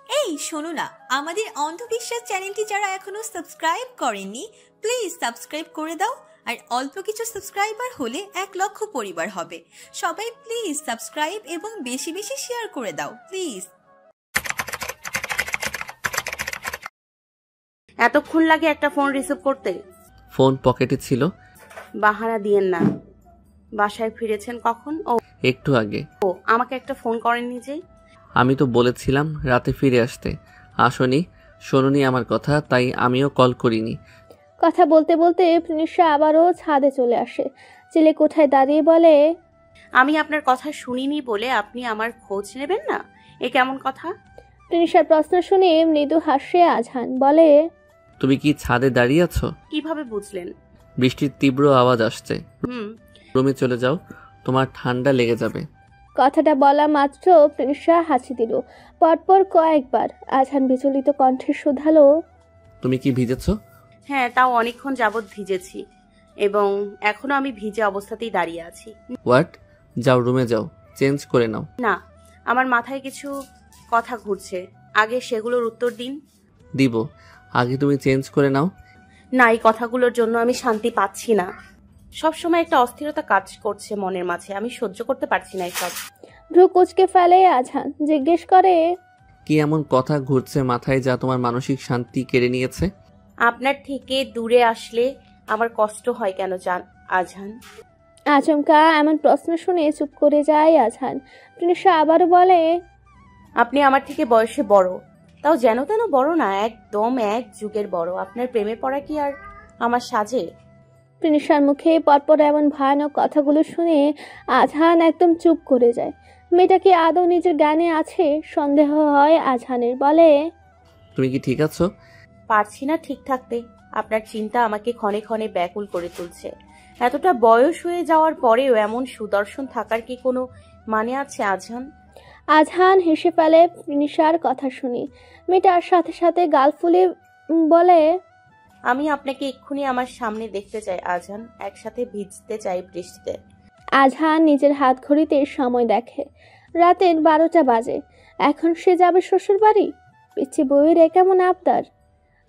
এই শোনো না, আমাদের অন্ধবিশ্বাস চ্যানেলটি যারা এখনো সাবস্ক্রাইব করেননি প্লিজ সাবস্ক্রাইব করে দাও। আর অল্প কিছু সাবস্ক্রাইবার হলে 1,00,000 পরিবার হবে। সবাই প্লিজ সাবস্ক্রাইব এবং বেশি বেশি শেয়ার করে দাও প্লিজ। এতক্ষণ লাগে একটা ফোন রিসিভ করতে? ফোন পকেটে ছিল। বাহানা দিয়েন না। বাসায় ফিরেছেন কখন? একটু আগে। আমাকে একটা ফোন করেননি যে? আমি তো বলেছিলাম রাতে ফিরে আসতে, আসনি, শোনোনি আমার কথা, তাই আমিও কল করিনি। কথা বলতে বলতে প্রিনিশা আবারও ছাদে চলে আসে। চিলে কোঠায় দাঁড়িয়ে বলে, আমি আপনার কথা শুনিনি বলে আপনি আমার খোঁজ নেবেন না? এ কেমন কথা? প্রিনিশার প্রশ্ন শুনে মৃদু হাসে আজহান। বলে, তুমি কি ছাদে দাঁড়িয়ে আছো? কিভাবে বুঝলেন? বৃষ্টির তীব্র আওয়াজ আসছে। রুমে চলে যাও, তোমার ঠান্ডা লেগে যাবে। কথাটা বলা মাত্র প্রিনিশা হাসি দিল পরপর কয়েকবার। আজহান বিচলিত কণ্ঠে শুধালো, তুমি কি ভিজেছো? হ্যাঁ, তাও অনেকক্ষণ যাবৎ ভিজেছি এবং এখনো আমি ভিজে অবস্থাতেই দাঁড়িয়ে আছি। হোয়াট? যাও রুমে যাও, চেঞ্জ করে নাও। না, আমার মাথায় কিছু কথা ঘুরছে, আগে সেগুলোর উত্তর দিন। দিব, আগে তুমি চেঞ্জ করে নাও। না, এই কথাগুলোর জন্য আমি শান্তি পাচ্ছি না। সবসময় একটা অস্থিরতা কাজ করছে মনের মাঝে, আমি সহ্য করতে পারছি না এসব। ভ্রু কুচকে ফেলে আজহান। জিজ্ঞেস করে, কি এমন কথা ঘুরছে মাথায় যা তোমার মানসিক শান্তি কেড়ে নিয়েছে? আপনার থেকে দূরে আসলে আমার কষ্ট হয় কেন জান আজহান? আচমকা এমন প্রশ্ন শুনে চুপ করে যায় আজহান। প্রিনিশা আবারও বলে, আপনি আমার থেকে বয়সে বড়, তাও যেন তেন বড় না, একদম এক যুগের বড়। আপনার প্রেমে পড়া কি আর আমার সাজে? প্রিনিশার মুখে পরপর এমন ভয়ানক কথাগুলো শুনে আজহান একদম চুপ করে যায়। মেয়েটা কি আদৌ নিজের জ্ঞানে আছে সন্দেহ হয় আজহানের। বলে, তুমি কি ঠিক আছো? পারছি না ঠিক থাকতে। আপনার চিন্তা আমাকে ক্ষণে ক্ষণে ব্যাকুল করে তুলছে। এতটা বয়স হয়ে যাওয়ার পরেও এমন সুদর্শন থাকার কি কোনো মানে আছে আজহান? আজহান হেসে ফেলে প্রিনিশার কথা শুনি। মেয়েটার সাথে সাথে গাল ফুলে বলে, আমি আপনাকে এক্ষুনি আমার সামনে দেখতে চাই আজহান, একসাথে ভিজতে চাই বৃষ্টিতে। আজহান নিজের হাত ঘড়িতে সময় দেখে। রাতের 12টা বাজে। এখন সে যাবে শ্বশুর বাড়ি? পিচ্ছি বউয়ের কেমন আবদার।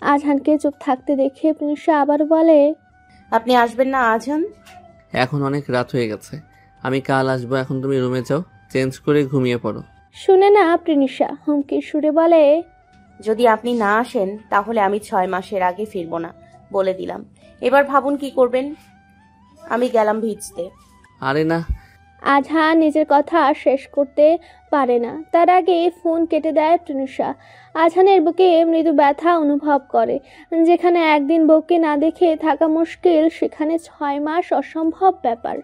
আজহানকে চুপ থাকতে দেখে প্রিনিশা আবার বলে, আপনি আসবেন না আজহান? এখন অনেক রাত হয়ে গেছে, আমি কাল আসবো। এখন তুমি রুমে যাও, চেঞ্জ করে ঘুমিয়ে পড়ো। শুনে না প্রিনিশা হুমকির সুরে বলে, যদি আপনি না আসেন তাহলে আমি 6 মাসের আগে ফিরবো না, বলে দিলাম। এবার ভাবুন কি করবেন। আমি গেলাম ভিজতে। আরে না। আজহান নিজের কথা শেষ করতে পারে না, তার আগে ফোন কেটে দেয় প্রিনিশা। আজহানের বুকে মৃদু ব্যথা অনুভব করে। যেখানে একদিন বউকে না দেখে থাকা মুশকিল, সেখানে 6 মাস অসম্ভব ব্যাপার।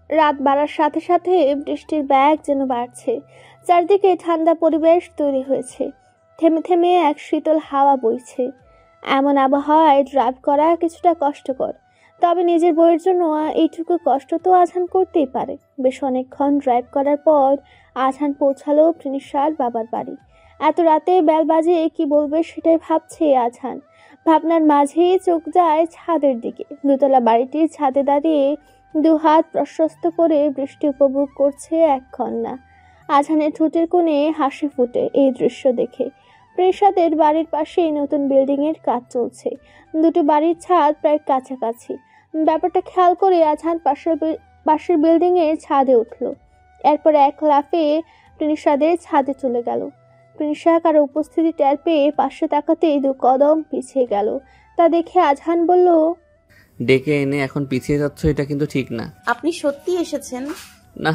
রাত বাড়ার সাথে সাথে বৃষ্টির ব্যাগ যেন বাড়ছে। চারদিকে ঠান্ডা পরিবেশ তৈরি হয়েছে। থেমে থেমে এক শীতল হাওয়া বইছে। এমন আবহাওয়ায় ড্রাইভ করা কিছুটা কষ্টকর, তবে নিজের বউয়ের জন্য এইটুকু কষ্ট তো আজহান করতেই পারে। বেশ অনেকক্ষণ ড্রাইভ করার পর আজহান পৌঁছালো প্রিনিশার বাবার বাড়ি। এত রাতে বেল বাজে কি বলবে সেটাই ভাবছে আজহান। ভাবনার মাঝেই চোখ যায় ছাদের দিকে। দোতলা বাড়িটির ছাদে দাঁড়িয়ে দুহাত প্রশস্ত করে বৃষ্টি উপভোগ করছে এক কন্যা। আজহানের ঠোঁটের কোণে হাসি ফুটে এই দৃশ্য দেখে। প্রিনিশাদের বাড়ির পাশেই নতুন বিল্ডিং এর কাজ চলছে। দুটো বাড়ির ছাদ প্রায় কাছাকাছি। ব্যাপারটা খেয়াল করে আজহান পাশের বিল্ডিং এর ছাদে উঠল। এরপর এক লাফে প্রিনিশাদের ছাদে চলে গেল। প্রিনিশা কারো উপস্থিতি টের পেয়ে পাশে তাকাতেই 2 কদম পিছিয়ে গেল। তা দেখে আজহান বলল, ডেকে এনে এখন পিছিয়ে যাচ্ছ, এটা কিন্তু ঠিক না। আপনি সত্যি এসেছেন? না,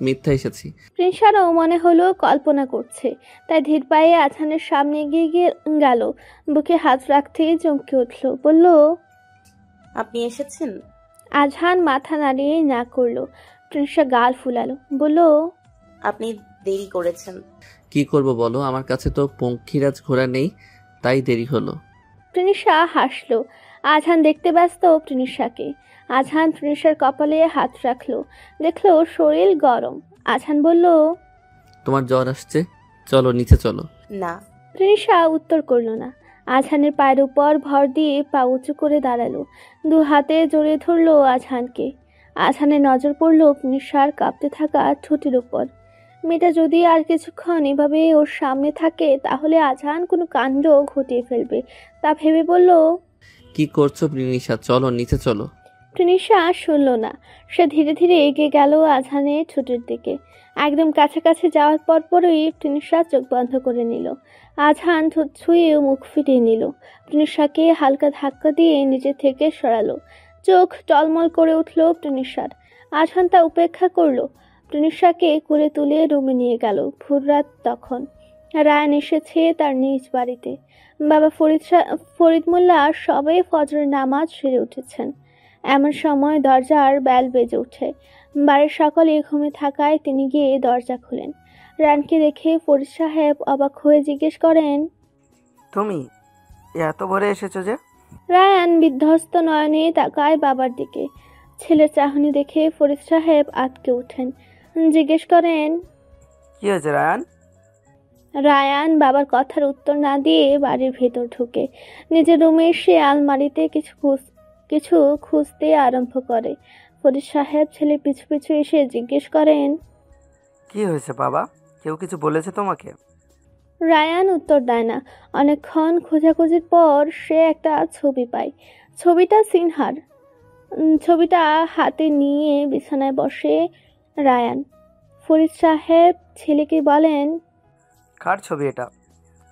মিথ্যা এসেছি। প্রিনিশারও মনে হলো কল্পনা করছে, তাই ধীর পায়ে আজহানের সামনে এগিয়ে গেল। বুকে হাত রাখতেই চমকে উঠল। বলল, আপনি এসেছেন? আজহান মাথা নাড়িয়ে না করলো। প্রিনিশা গাল ফুলালো। বলল, আপনি দেরি করেছেন। কি করব বলো, আমার কাছে তো পঙ্খিরাজ ঘোড়া নেই, তাই দেরি হলো। প্রিনিশা হাসলো। আজহান দেখতে ব্যস্ত প্রিনিশাকে। আজহান প্রিনিশার কপালে হাত রাখলো, দেখলো শরীর গরম। আজহান বলল, তোমার জ্বর আসছে, চলো নিচে চলো। না। প্রিনিশা উত্তর করলো না। আজহানের পায়ের উপর ভর দিয়ে পা উঁচু করে দাঁড়ালো। 2 হাতে জড়িয়ে ধরলো আজহানকে। আজহানের নজর পড়ল প্রিনিশার কাঁপতে থাকা ঠোঁটের উপর। মেয়েটা যদি আর কিছুক্ষণ এভাবে ওর সামনে থাকে তাহলে আজান কোনো কাণ্ড ঘটিয়ে ফেলবে, তা ভেবে বলল। কি করছো প্রিনিশা? চলো নিচে চলো। তৃষা শুনল না। সে ধীরে ধীরে এগিয়ে গেল আজানের ঠোঁটের দিকে। একদম কাছাকাছি যাওয়ার পরপরই তৃষা চোখ বন্ধ করে নিল। আজান ঠোঁট ছুঁয়ে মুখ ফিরিয়ে নিল। তৃষাকে হালকা ধাক্কা দিয়ে নিজে থেকে সরালো। চোখ টলমল করে উঠল তৃষার। আজান তা উপেক্ষা করলো। তৃষাকে কোলে তুলে রুমে নিয়ে গেল। ভোররাত তখন। রায়ান এসেছে তার নিজ বাড়িতে। বাবা ফরিদ মোল্লা সবে ফজরের নামাজ সেরে উঠেছেন। এমন সময় দরজার বেল বেজে ওঠে। বাড়ির সকলে ঘুমে থাকায় তিনি গিয়ে দরজা খুলেন। রায়ানকে দেখে ফরিদ সাহেব অবাক হয়ে জিজ্ঞেস করেন, তুমি এত ভোরে এসেছো যে? রায়ান বিধ্বস্ত নয়নে তাকায় বাবার দিকে। ছেলের চাহনি দেখে ফরিদ সাহেব আটকে ওঠেন। জিজ্ঞেস করেন, কি হয়েছে রায়ান? রায়ান বাবার কথার উত্তর না দিয়ে বাড়ির ভেতর ঢুকে নিজের রুমে এসে আলমারিতে কিছু খুঁজতে আরম্ভ করে। ফরিদ সাহেব ছেলের পিছু পিছু এসে জিজ্ঞেস করেন, কি হয়েছে বাবা? কেউ কিছু বলেছে তোমাকে? রায়ান উত্তর দেয় না। অনেকক্ষণ খোঁজাখুঁজির পর সে একটা ছবি পায়। ছবিটা সিনহার। ছবিটা হাতে নিয়ে বিছানায় বসে রায়ান। ফরিদ সাহেব ছেলেকে বলেন, কার ছবি এটা?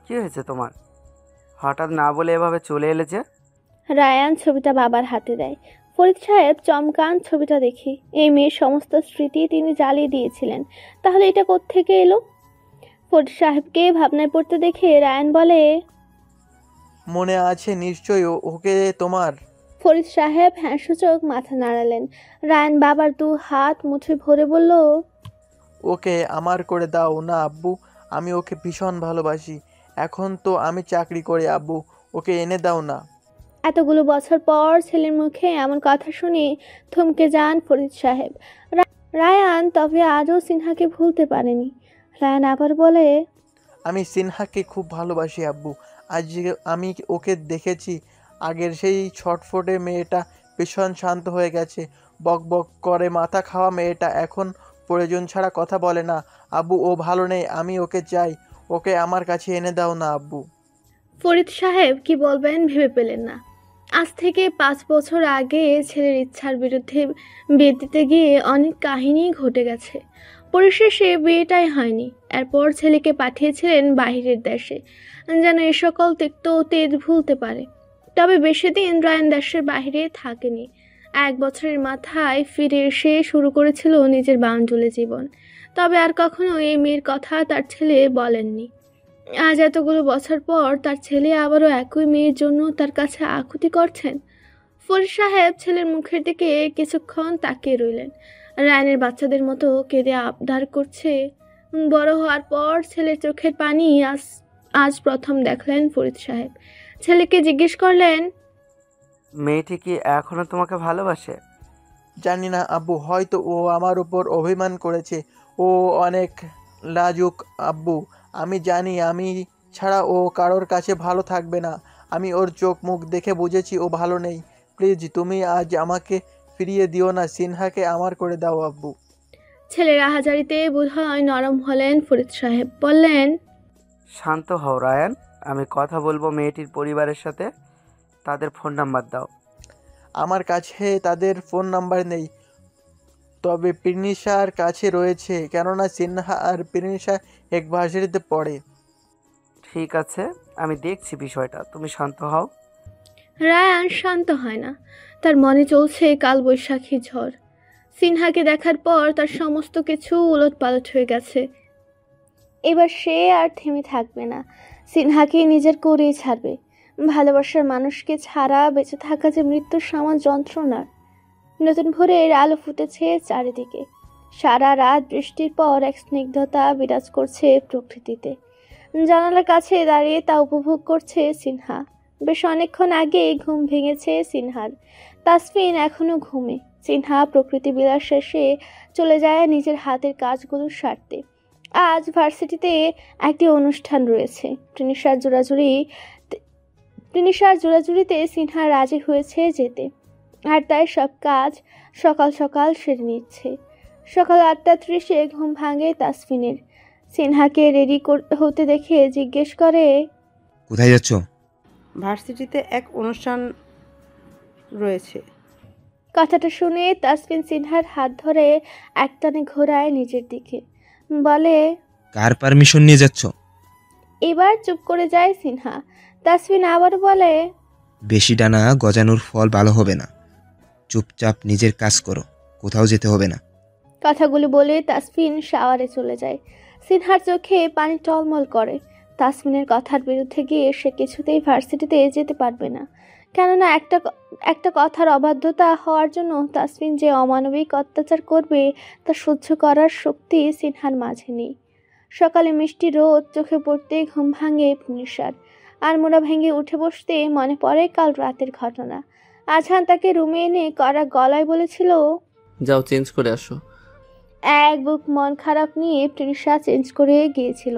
কি হয়েছে তোমার? হঠাৎ না বলে এভাবে চলে এলে যে? রায়ান ছবিটা বাবার হাতে দেয়। ফরিদ সাহেব চমকান ছবিটা দেখে। এই মেয়ের সমস্ত স্মৃতি তিনি জ্বালিয়ে দিয়েছিলেন, তাহলে এটা কোত্থেকে এলো? ফরিদ সাহেবকে ভাবনায় পড়তে দেখে রায়ান বলে, মনে আছে নিশ্চয়ই ওকে তোমার? ফরিদ সাহেব হ্যাঁ সূচক মাথা নাড়ালেন। রায়ান বাবার দু হাত মুঠোয় ভরে বলল, ওকে আমার করে দাও না আব্বু, আমি ওকে ভীষণ ভালোবাসি। এখন তো আমি চাকরি করি আব্বু, ওকে এনে দাও না। এতগুলো বছর পর ছেলের মুখে এমন কথা শুনে থমকে যান ফরিদ সাহেব। রায়ান তবে আজও সিনহাকে ভুলতে পারেনি। রায়ান আবার বলে, আমি সিনহাকে খুব ভালোবাসি আব্বু। আজ আমি ওকে দেখেছি। আগের সেই ছটফটে মেয়েটা ভীষণ শান্ত হয়ে গেছে। বক বক করে মাথা খাওয়া মেয়েটা এখন প্রয়োজন ছাড়া কথা বলে না। আব্বু ও ভালো নেই, আমি ওকে চাই। ওকে আমার কাছে এনে দাও না আব্বু। ফরিদ সাহেব কি বলবেন ভেবে পেলেন না। আজ থেকে 5 বছর আগে ছেলের ইচ্ছার বিরুদ্ধে বিয়ে দিতে গিয়ে অনেক কাহিনী ঘটে গেছে। পরিশেষে বিয়েটাই হয়নি। এরপর ছেলেকে পাঠিয়েছিলেন বাহিরের দেশে, যেন এ সকল তিক্ত অতীত ভুলতে পারে। তবে বেশি দিন রায়ান দেশের বাহিরে থাকেনি। 1 বছরের মাথায় ফিরে এসে শুরু করেছিল নিজের বাউন্ডুলে জীবন। তবে আর কখনো এই মেয়ের কথা তার ছেলে বলেননি। আজ এতগুলো বছর পর তার ছেলে আবারও একই মেয়ের জন্য তার কাছে আকুতি করছেন। ফরিদ সাহেব ছেলের মুখের দিকে কিছুক্ষণ তাকিয়ে রইলেন। রায়ানের বাচ্চাদের মতো কেঁদে আবদার করছে। বড় হওয়ার পর ছেলের চোখের পানি আজ প্রথম দেখলেন ফরিদ সাহেব। ছেলেকে জিজ্ঞেস করলেন, মেয়েটি কি এখনো তোমাকে ভালোবাসে? জানি না আব্বু, হয়তো ও আমার উপর অভিমান করেছে। ও অনেক লাজুক আব্বু। আমি জানি আমি ছাড়া ও কারোর কাছে ভালো থাকবে না। আমি ওর চোখ মুখ দেখে বুঝেছি ও ভালো নেই। প্লিজ তুমি আজ আমাকে ফিরিয়ে দিও না, সিনহাকে আমার করে দাও আব্বু। ছেলের আহাজারিতে বোধহয় নরম হলেন ফরিদ সাহেব। বললেন, শান্ত হও রায়ান, আমি কথা বলবো মেয়েটির পরিবারের সাথে। তাদের ফোন নাম্বার দাও। আমার কাছে তাদের ফোন নাম্বার নেই, তবে প্রিনিশার কাছে রয়েছে, কেননা সিনহা আর প্রিনিশা এক ভার্সিটিতে পড়ে। ঠিক আছে, আমি দেখছি বিষয়টা, তুমি শান্ত হও। রায়ান শান্ত হয় না। তার মনে চলছে কালবৈশাখী ঝড়। সিনহাকে দেখার পর তার সমস্ত কিছু উলটপালট হয়ে গেছে। এবার সে আর থেমে থাকবে না। সিনহাকে নিজের করেই ছাড়বে। ভালোবাসার মানুষকে ছাড়া বেঁচে থাকা যে মৃত্যুর সমান যন্ত্রণার। নতুন ভোরের আলো ফুটেছে চারিদিকে। সারা রাত বৃষ্টির পর এক স্নিগ্ধতা বিরাজ করছে প্রকৃতিতে। জানালার কাছে দাঁড়িয়ে তা উপভোগ করছে সিনহা। বেশ অনেকক্ষণ আগে ঘুম ভেঙেছে সিনহার। তাসফিন এখনো ঘুমে। সিনহা প্রকৃতি বিলাস শেষে চলে যায় নিজের হাতের কাজগুলো সারতে। আজ ভার্সিটিতে একটি অনুষ্ঠান রয়েছে। প্রিনিশার জোড়াজুড়িতে সিনহা রাজি হয়েছে যেতে, আর তাই সব কাজ সকাল সকাল সেরে নিচ্ছে। সকাল 8:30-এ ঘুম ভাঙে তাসফিনের। সিনহাকে রেডি হতে দেখে জিজ্ঞেস করে, কোথায় যাচ্ছ? ভার্সিটিতে এক অনুষ্ঠান রয়েছে। কথাটা শুনে তাসফিন সিনহার হাত ধরে একটানে ঘোরায় নিজের দিকে, বলে, কার পারমিশন নিয়ে যাচ্ছ? এবার চুপ করে যায় সিনহা। তাসফিন আবার বলে, বেশি ডানা গজানোর ফল ভালো হবে না, চুপচাপ নিজের কাজ করো, কোথাও যেতে হবে না। কথাগুলো বলে তাসফিন শাওয়ারে চলে যায়। সিনহার চোখে পানি টলমল করে। তাসফিনের কথার বিরুদ্ধে গিয়ে সে কিছুতেই ভার্সিটিতে যেতে পারবে না, কেননা একটা কথার অবাধ্যতা হওয়ার জন্য তাসফিন যে অমানবিক অত্যাচার করবে তা সহ্য করার শক্তি সিনহার মাঝে নেই। সকালে মিষ্টি রোদ চোখে পড়তে ঘুম ভাঙে নিশার। আর মোড়া ভেঙে উঠে বসতে মনে পড়ে কাল রাতের ঘটনা। আজহান তাকে রুমে এনে কড়া গলায় বলেছিল, যাও চেঞ্জ করে আসো। এক বুক মন খারাপ নিয়ে প্রিনিশা চেঞ্জ করে গিয়েছিল।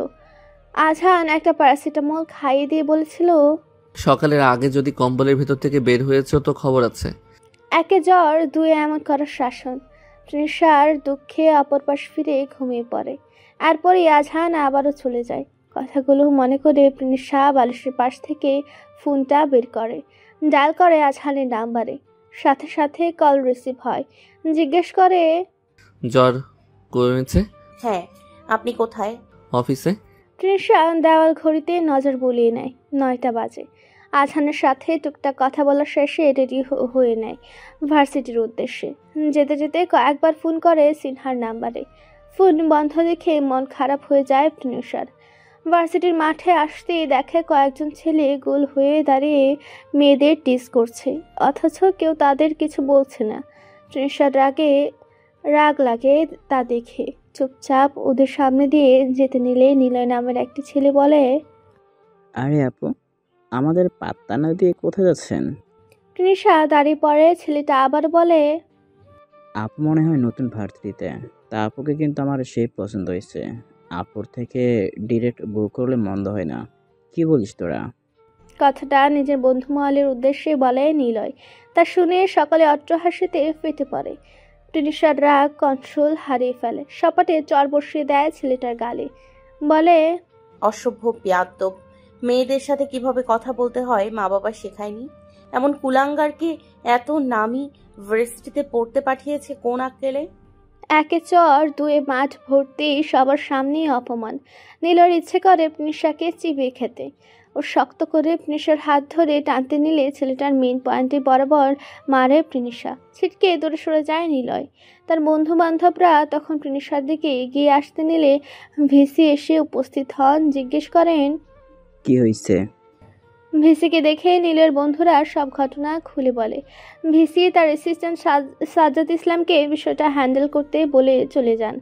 আজহান একটা প্যারাসিটামল খাইয়ে দিয়ে বলেছিল, সকালের আগে যদি কম্বলের ভেতর থেকে বের হয়েছো তো খবর আছে। একে জ্বর, দুয়ে এমন করার শাসন। প্রিনিশার দুঃখে অপর পাশ ফিরে ঘুমিয়ে পড়ে। এরপরই আজহান আবারও চলে যায়। কথাগুলো মনে করে প্রিনিশা বালিশের পাশ থেকে ফোনটা বের করে, ডায়াল করে আজহানের নাম্বারে। সাথে সাথে কল রিসিভ হয়। জিজ্ঞেস করে, জ্বর কমেছে? হ্যাঁ, আপনি কোথায়? অফিসে। তৃষা দেওয়াল ঘড়িতে নজর বুলিয়ে নেয়। 9টা বাজে। আজহানের সাথে টুকটাক কথা বলার শেষে রেডি হয়ে নেয় ভার্সিটির উদ্দেশ্যে। যেতে যেতে কয়েকবার ফোন করে সিনহার নাম্বারে। ফোন বন্ধ দেখে মন খারাপ হয়ে যায় তৃষার। ভার্সিটির মাঠে আসতেই দেখে কয়েকজন ছেলে গোল হয়ে দাঁড়িয়ে মেয়েদের টিজ করছে, অথচ কেউ তাদের কিছু বলছে না। তৃষার রাগ লাগে তা দেখে। চুপচাপ ওদের সামনে দিয়ে যেতে নিলে নিলয় নামের একটি ছেলে বলে, আরে আপু, আমাদের পাত্তা না দিয়ে কোথায় যাচ্ছেন? তৃষা দাঁড়িয়ে পড়ে। ছেলেটা আবার বলে, আপু মনে হয় নতুন ভার্সিটিতে, তা আপুকে কিন্তু আমার সেই পছন্দ হয়েছে। আপুর থেকে ডিরেক্ট বউ করলে মন্দ হয় না, কি বলিস তোরা? কথাটা নিজের বন্ধু মহলের উদ্দেশ্যে বলে নিলয়। তা শুনে সকালে অট্টহাসিতে ফেটে পড়ে। তৃষার রাগ কন্ট্রোল হারিয়ে ফেলে। সপাটে চর বসিয়ে দেয় ছেলেটার গালে, বলে, অসভ্য বেয়াদ্দপ, মেয়েদের সাথে কিভাবে কথা বলতে হয় মা বাবা শেখায়নি? এমন কুলাঙ্গারকে এত নামি ভার্সিটিতে পড়তে পাঠিয়েছে কোন আক্কেলে? একে চর, দুয়ে মাঠ ভর্তি সবার সামনেই অপমান। নীলর ইচ্ছে করে প্নিশাকে চিবিয়ে খেতে। ও শক্ত করে প্নিশার হাত ধরে টানতে নিলে ছেলেটার মেন পয়েন্টে বরাবর মারে প্রিনিশা। ছিটকে দূরে সরে যায় নিলয়। তার বন্ধু বান্ধবরা তখন প্রিনিশার দিকে এগিয়ে আসতে নিলে ভিসি এসে উপস্থিত হন। জিজ্ঞেস করেন, কি হয়েছে? ভিসিকে দেখে নীলের বন্ধুরা সব ঘটনা খুলে বলে। ভিসি তার অ্যাসিস্ট্যান্ট সাজ্জাদ ইসলামকে বিষয়টা হ্যান্ডেল করতে বলে চলে যান।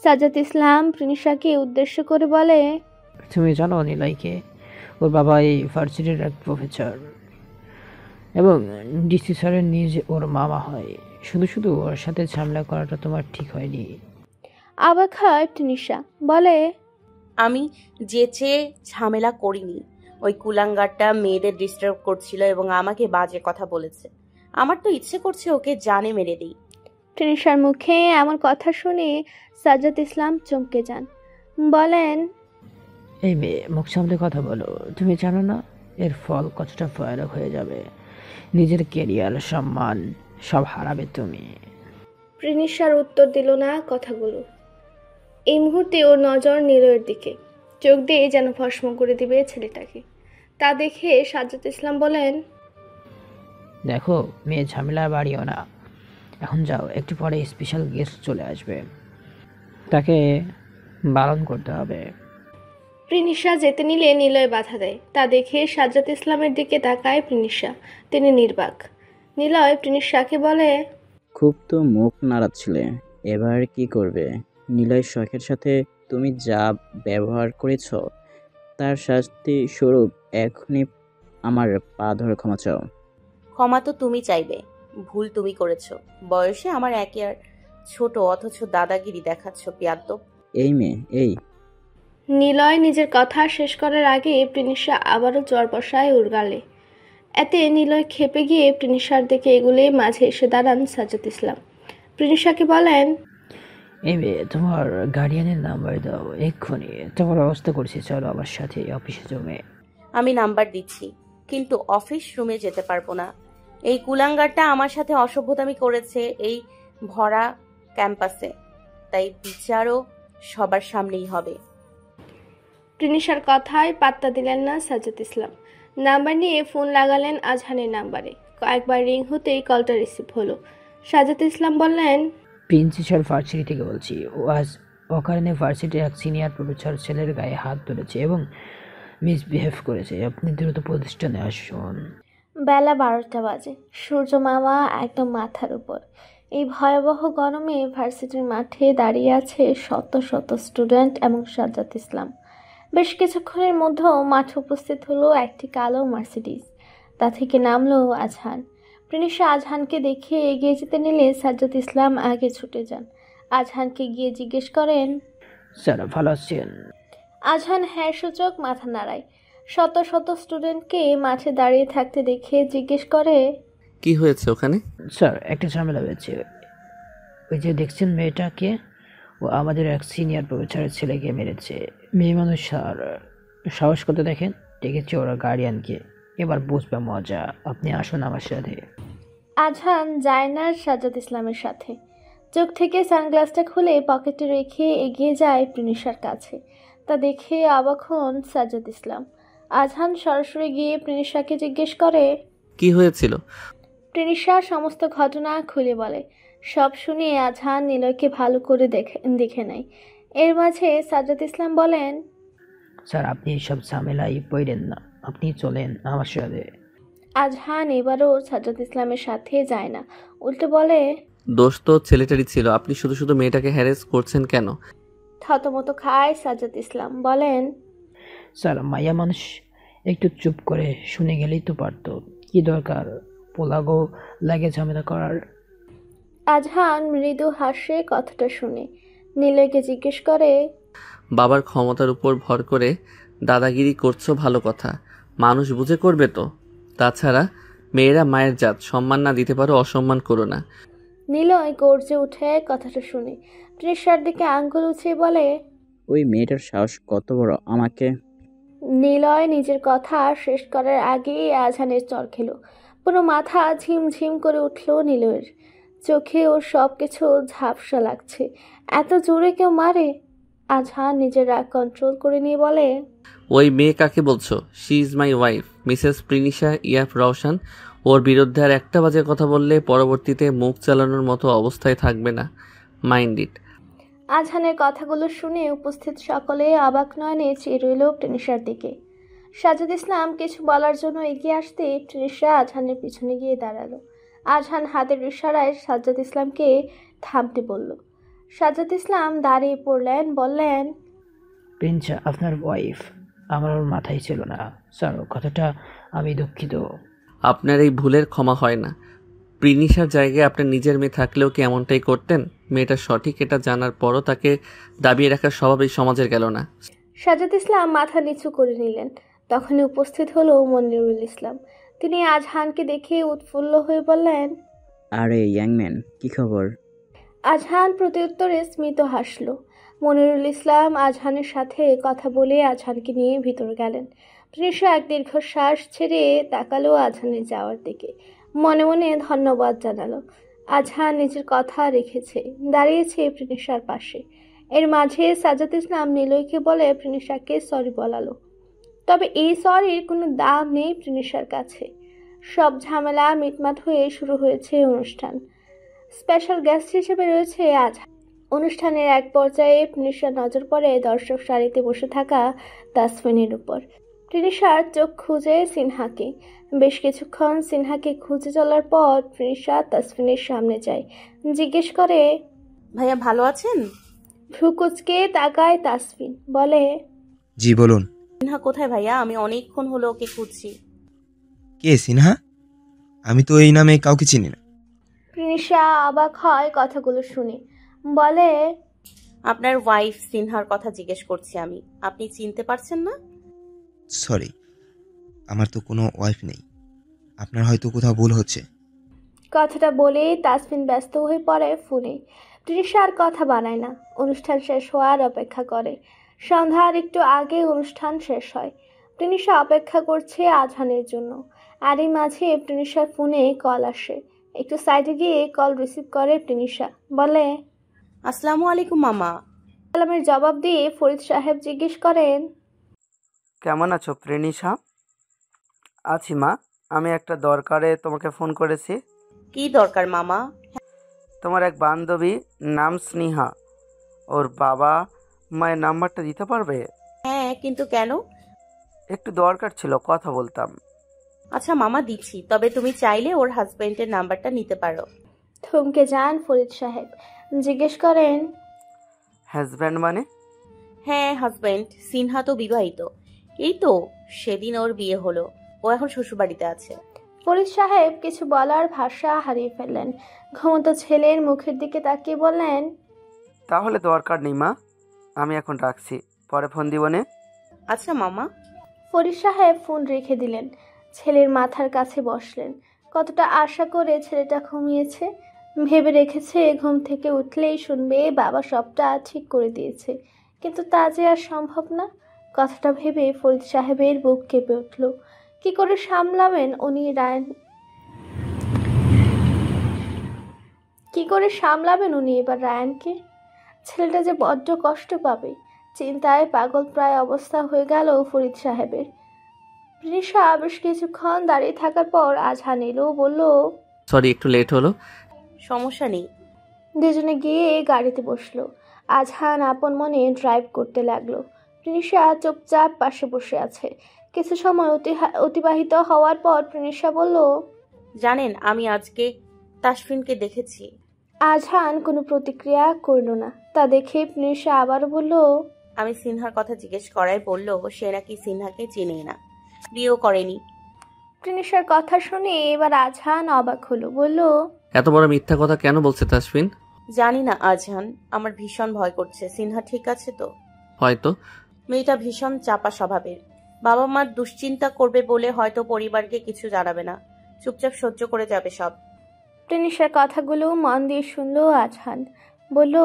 সাজ্জাদ ইসলাম প্রিনিশাকে উদ্দেশ্য করে বলে, তুমি জানো নিলয়কে? ওর বাবা এই ভার্সিটির এক প্রফেসর এবং ডিসি স্যারের নিজ ওর মামা হয়। শুধু শুধু ওর সাথে ঝামেলা করাটা তোমার ঠিক হয়নি। অবাক হয় প্রিনিশা, বলে, আমি যেচে ঝামেলা করিনি। ওই কুলাঙ্গারটা মেয়েদের ডিস্টার্ব করছিল এবং আমাকে বাজে কথা বলেছে। আমার তো ইচ্ছে করছে ওকে জানে মেরে দিই। প্রিনিশার মুখে এমন কথা শুনে সাজ্জাদ ইসলাম চমকে যান। বলেন, এই মেয়ে, মুখ সামনে কথা বলো। তুমি জানো না এর ফল কতটা ভয়ানক হয়ে যাবে? নিজের ক্যারিয়ার, সম্মান সব হারাবে তুমি। প্রিনিশার উত্তর দিল না কথাগুলো। এই মুহূর্তে ওর নজর নীলয়ের দিকে। চোখ দিয়ে যেন ভস্ম করে দিবে ছেলেটাকে। তা দেখে সাজ্জাদ ইসলাম বলেন, দেখো মেয়ে, ঝামেলা বাড়িও না। এখন যাও, একটু পরে স্পেশাল গেস্ট চলে আসবে, তাকে বারণ করতে হবে। প্রিনিশা যেতে নিলে নিলয় বাধা দেয়। তা দেখে সাজ্জাদ ইসলামের দিকে তাকায় প্রিনিশা। তিনি নির্বাক। নিলয় প্রিনিশাকে বলে, খুব তো মুখ নাড়াচ্ছিলে, এবার কি করবে? নিলয় শখের সাথে তুমি যা ব্যবহার করেছ তার শাস্তি স্বরূপ এখনই আমার পা ধরে ক্ষমা চাও। ক্ষমা তো তুমি চাইবে, ভুল তুমি করেছো। বয়সে আমার একে আর ছোট, অথচ দাদাগিরি দেখাচ্ছ বেয়াদ্দপ। এই মেয়ে, এই। নিলয় নিজের কথা শেষ করার আগে প্রিনিশা আবারও জ্বর বসায় ওর গালে। এতে নিলয় খেপে গিয়ে প্রিনিশার দিকে এগুলে মাঝে এসে দাঁড়ান সাজ্জাদ ইসলাম। প্রিনিশাকে বলেন, এই মেয়ে, তোমার গার্ডিয়ানের নাম্বার দাও এক্ষুনি। তোমার ব্যবস্থা করছি, চলো আমার সাথে অফিসে জমে। আমি নাম্বার দিচ্ছি, কিন্তু অফিস রুমে যেতে পারবো না। এই কুলাঙ্গারটা আমার সাথে অসভ্যতামি করেছে এই ভরা ক্যাম্পাসে, তাই বিচারও সবার সামনেই হবে। প্রিনিশার কথায় পাত্তা দিলেন না সাজ্জাদ ইসলাম। নাম্বার নিয়ে ফোন লাগালেন আজহানের নাম্বারে। কয়েকবার রিং হতেই কলটা রিসিভ হলো। সাজ্জাদ ইসলাম বললেন, প্রিন্সিপাল ভার্সিটি থেকে বলছি। ও আজ অকারণে ভার্সিটির এক সিনিয়র প্রফেসর ছেলের গায়ে হাত তুলেছে এবং মিসবিহেভ করেছে। আপনি দ্রুত প্রতিষ্ঠানে আসুন। বেলা 12টা বাজে। সূর্য মামা একদম মাথার উপর। এই ভয়াবহ গরমে ভার্সিটির মাঠে দাঁড়িয়ে আছে শত শত স্টুডেন্ট এবং সাজ্জাদ ইসলাম। বেশ কিছুক্ষণের মধ্যেও মাঠে উপস্থিত হলো একটি কালো মার্সিডিজ। তা থেকে নামলো আজহান। প্রিনিশা আজহানকে দেখে এগিয়ে যেতে নিলে সাজ্জাদ ইসলাম আগে ছুটে যান। আজহানকে গিয়ে জিজ্ঞেস করেন, স্যার ভালো আছেন? আজহান হ্যাঁ সূচক মাথা নাড়ায়। শত শত স্টুডেন্টকে মাঠে দাঁড়িয়ে থাকতে দেখে জিজ্ঞেস করে, কি হয়েছে ওখানে? স্যার একটা ঝামেলা হয়েছে। ওই যে দেখছেন মেয়েটাকে, ও আমাদের এক সিনিয়র প্রফেসরের ছেলেকে মেরেছে। মেয়ে মানুষ স্যার, সাহস করতে দেখেন। ডেকেছে ওরা গার্ডিয়ানকে। এবার বুঝবে মজা। আপনি আসুন আমার সাথে। আজহান যায় না সাজ্জাদ ইসলামের সাথে। চোখ থেকে সানগ্লাসটা খুলে পকেটে রেখে এগিয়ে যায় প্রিনিশার কাছে। তা দেখে অবাক হন সাজ্জাদ ইসলাম। আজহান সরাসরি গিয়ে প্রিনিশাকে জিজ্ঞেস করে, কি হয়েছিল? প্রিনিশা সমস্ত ঘটনা খুলে বলে। সব শুনে আজহান নিলয়কে ভালো করে দেখে নেয়। এর মাঝে সাজ্জাদ ইসলাম বলেন, স্যার আপনি সব ঝামেলাই পড়েন না, আপনি চলেন আমার সাথে। আজহান এবারও সাজ্জাদ ইসলামের সাথে যায় না, উল্টো বলে, দোষ তো ছেলেটারই ছিল, আপনি শুধু শুধু মেয়েটাকে হ্যারেস করছেন কেন? থতমত খায় সাজ্জাদ ইসলাম, বলেন, স্যার মায়া মানুষ, একটু চুপ করে শুনে গেলেই তো পারতো। কি দরকার পোলাগো লাগে ঝামেলা করার? আজহান মৃদু হাসে কথাটা শুনে। নিলয়কে জিজ্ঞেস করে, বাবার ক্ষমতার উপর ভর করে দাদাগিরি করছো, ভালো কথা, মানুষ বুঝে করবে তো। তাছাড়া মেয়েরা মায়ের জাত, সম্মান না দিতে পারো অসম্মান করো না। নিলয় গর্জে উঠে কথাটা শুনে তৃষার দিকে আঙ্গুল উঁচিয়ে বলে, ওই মেয়েটার সাহস কত বড় আমাকে। নিলয় নিজের কথা শেষ করার আগেই আজহানের চর খেল। পুরো মাথা ঝিমঝিম করে উঠল নিলয়ের। চোখে ওর সব কিছু ঝাপসা লাগছে। এত জোরে কেউ মারে? আজহান নিজের রাগ কন্ট্রোল করে নিয়ে বলে, ওই মেয়ে কাকে বলছো? She is my wife, Mrs Prinisha ইয়াফ রওশন। ওর বিরুদ্ধে আর একটা বাজে কথা বললে পরবর্তীতে মুখ চালানোর মতো অবস্থায় থাকবে না, মাইন্ড ইট। আজহানের কথাগুলো শুনে উপস্থিত সকলে অবাক নয়নে চেয়ে রইল প্রিনিশার দিকে। সাজ্জাদ ইসলাম কিছু বলার জন্য এগিয়ে আসতে প্রিনিশা আজহানের পিছনে গিয়ে দাঁড়ালো। আজহান হাতের ইশারায় সাজ্জাদ ইসলামকে থামতে বলল। সাজ্জাদ ইসলাম দাঁড়িয়ে পড়লেন, বললেন, প্রিন্সা আপনার ওয়াইফ। আমার ওর মাথায় ছিল না স্যার, কথাটা আমি দুঃখিত। আপনার এই ভুলের ক্ষমা হয় না। প্রিনিশার জায়গায় আপনার নিজের মেয়ে থাকলেও কি এমনটাই করতেন? মেয়েটা সঠিক এটা জানার পরও তাকে দাবিয়ে রাখার স্বভাব এই সমাজের গেল না। সাজ্জাদ ইসলাম মাথা নিচু করে নিলেন। তখনই উপস্থিত হলো মনিরুল ইসলাম। তিনি আজহানকে দেখে উৎফুল্ল হয়ে বললেন, আরে ইয়াংম্যান, কি খবর? আজহান প্রত্যুত্তরে স্মিত হাসল। মনিরুল ইসলাম আজহানের সাথে কথা বলে আজহানকে নিয়ে ভিতরে গেলেন। তৃষা এক দীর্ঘশ্বাস ছেড়ে তাকালো আজহানের যাওয়ার দিকে। মনে মনে ধন্যবাদ জানালো। আজহান নিজের কথা রেখেছে, দাঁড়িয়েছে প্রিনিশার পাশে। এর মাঝে সাজ্জাদ ইসলাম নিলয়কে বলে প্রিনিশাকে সরি বলালো। তবে এই সরির কোনো দাম নেই প্রিনিশার কাছে। সব ঝামেলা মিটমাট হয়ে শুরু হয়েছে অনুষ্ঠান। স্পেশাল গেস্ট হিসেবে রয়েছে আজহান। অনুষ্ঠানের এক পর্যায়ে প্রিনিশার নজর পড়ে দর্শক সারিতে বসে থাকা তাসফিনের উপর। প্রিনিশার চোখ খুঁজে সিনহাকে। বেশ কিছুক্ষণ সিনহাকে খুঁজে চলার পর প্রিনিশা তাসফিনের সামনে যায়। জিজ্ঞেস করে, ভাইয়া ভালো আছেন? ভ্রুকুচকে তাকায় তাসফিন, বলে, জি বলুন। সিনহা কোথায় ভাইয়া? আমি অনেকক্ষণ হলো ওকে খুঁজছি। কে সিনহা? আমি তো এই নামে কাউকে চিনি না। প্রিনিশা অবাক হয় কথাগুলো শুনে, বলে, আপনার ওয়াইফ সিনহার কথা জিজ্ঞেস করছি আমি। আপনি চিনতে পারছেন না? সরি, আমার তো কোনো ওয়াইফ নেই। আপনার হয়তো কোথাও ভুল হচ্ছে। কথাটা বলে তাসফিন ব্যস্ত হয়ে পড়ে ফোনে। তৃষা আর কথা বানায় না, অনুষ্ঠান শেষ হওয়ার অপেক্ষা করে। সন্ধ্যার একটু আগে অনুষ্ঠান শেষ হয়। তৃষা অপেক্ষা করছে আজহানের জন্য। আর এই মাঝে তৃষার ফোনে কল আসে। একটু সাইডে গিয়ে কল রিসিভ করে তৃষা, বলে, আসসালামু আলাইকুম মামা। সালামের জবাব দিয়ে ফরিদ সাহেব জিজ্ঞেস করেন, কেমন আছো প্রেনিশা? আছি মা, আমি একটা দরকারে তোমাকে ফোন করেছি। কি দরকার মামা? তোমার এক বান্ধবী নাম স্নেহা, ওর বাবা মায়ের নাম্বারটা দিতে পারবে? হ্যাঁ, কিন্তু কেন? একটু দরকার ছিল, কথা বলতাম। আচ্ছা মামা, দিচ্ছি। তবে তুমি চাইলে ওর হাজবেন্ডের নাম্বারটা নিতে পারো। থমকে যান ফরিদ সাহেব, জিজ্ঞেস করেন, হাজব্যান্ড মানে? হ্যাঁ, হাজবেন্ড। সিনহা তো বিবাহিত। এই তো সেদিন ওর বিয়ে হলো। ও এখন শ্বশুরবাড়িতে আছে। ফরিদ সাহেব কিছু বলার ভাষা হারিয়ে ফেললেন। ঘুমন্ত ছেলের মুখের দিকে তাকিয়ে বললেন, তাহলে দরকার নেই মা, আমি এখন রাখছি, পরে ফোন দিবনে। আচ্ছা মামা। ফরিদ সাহেব ফোন রেখে দিলেন। ছেলের মাথার কাছে বসলেন। কতটা আশা করে ছেলেটা ঘুমিয়েছে। ভেবে রেখেছে ঘুম থেকে উঠলেই শুনবে বাবা সবটা ঠিক করে দিয়েছে, কিন্তু তা যে আর সম্ভব না। কথাটা ভেবে ফরিদ সাহেবের বুক কেঁপে উঠল। কি করে সামলাবেন উনি এবার রায়ানকে? ছেলেটা যে বড্ড কষ্ট পাবে। চিন্তায় পাগল প্রায় অবস্থা হয়ে গেল ফরিদ সাহেবের। তৃষা বেশ কিছুক্ষণ দাঁড়িয়ে থাকার পর আজহান এলো, বলল, সরি একটু লেট হলো। সমস্যা নেই। দুজনে গিয়ে গাড়িতে বসলো। আজহান আপন মনে ড্রাইভ করতে লাগলো। তৃষা চুপচাপ পাশে বসে আছে। কিছু সময় অতিবাহিত হওয়ার পর তৃষা বলল, জানেন, আমি আজকে তাসফিনকে দেখেছি। আজহান কোনো প্রতিক্রিয়া করল না। তা দেখে তৃষা আবার বলল, আমি সিনহার কথা জিজ্ঞেস করায় বলল সে নাকি সিনহাকে চেনে না, বিয়েও করেনি। তৃষার কথা শুনে এবার আজহান অবাক হলো, বলল, এত বড় মিথ্যা কথা কেন বলছে তাসফিন? জানি না আজহান, আমার ভীষণ ভয় করছে। সিনহা ঠিক আছে তো? হয়তো। মেয়েটা ভীষণ চাপা স্বভাবের। বাবা মা দুশ্চিন্তা করবে বলে হয়তো পরিবারকে কিছু জানাবে না, চুপচাপ সহ্য করে যাবে সব। তৃষার কথাগুলো মন দিয়ে শুনলো আজহান। বলল,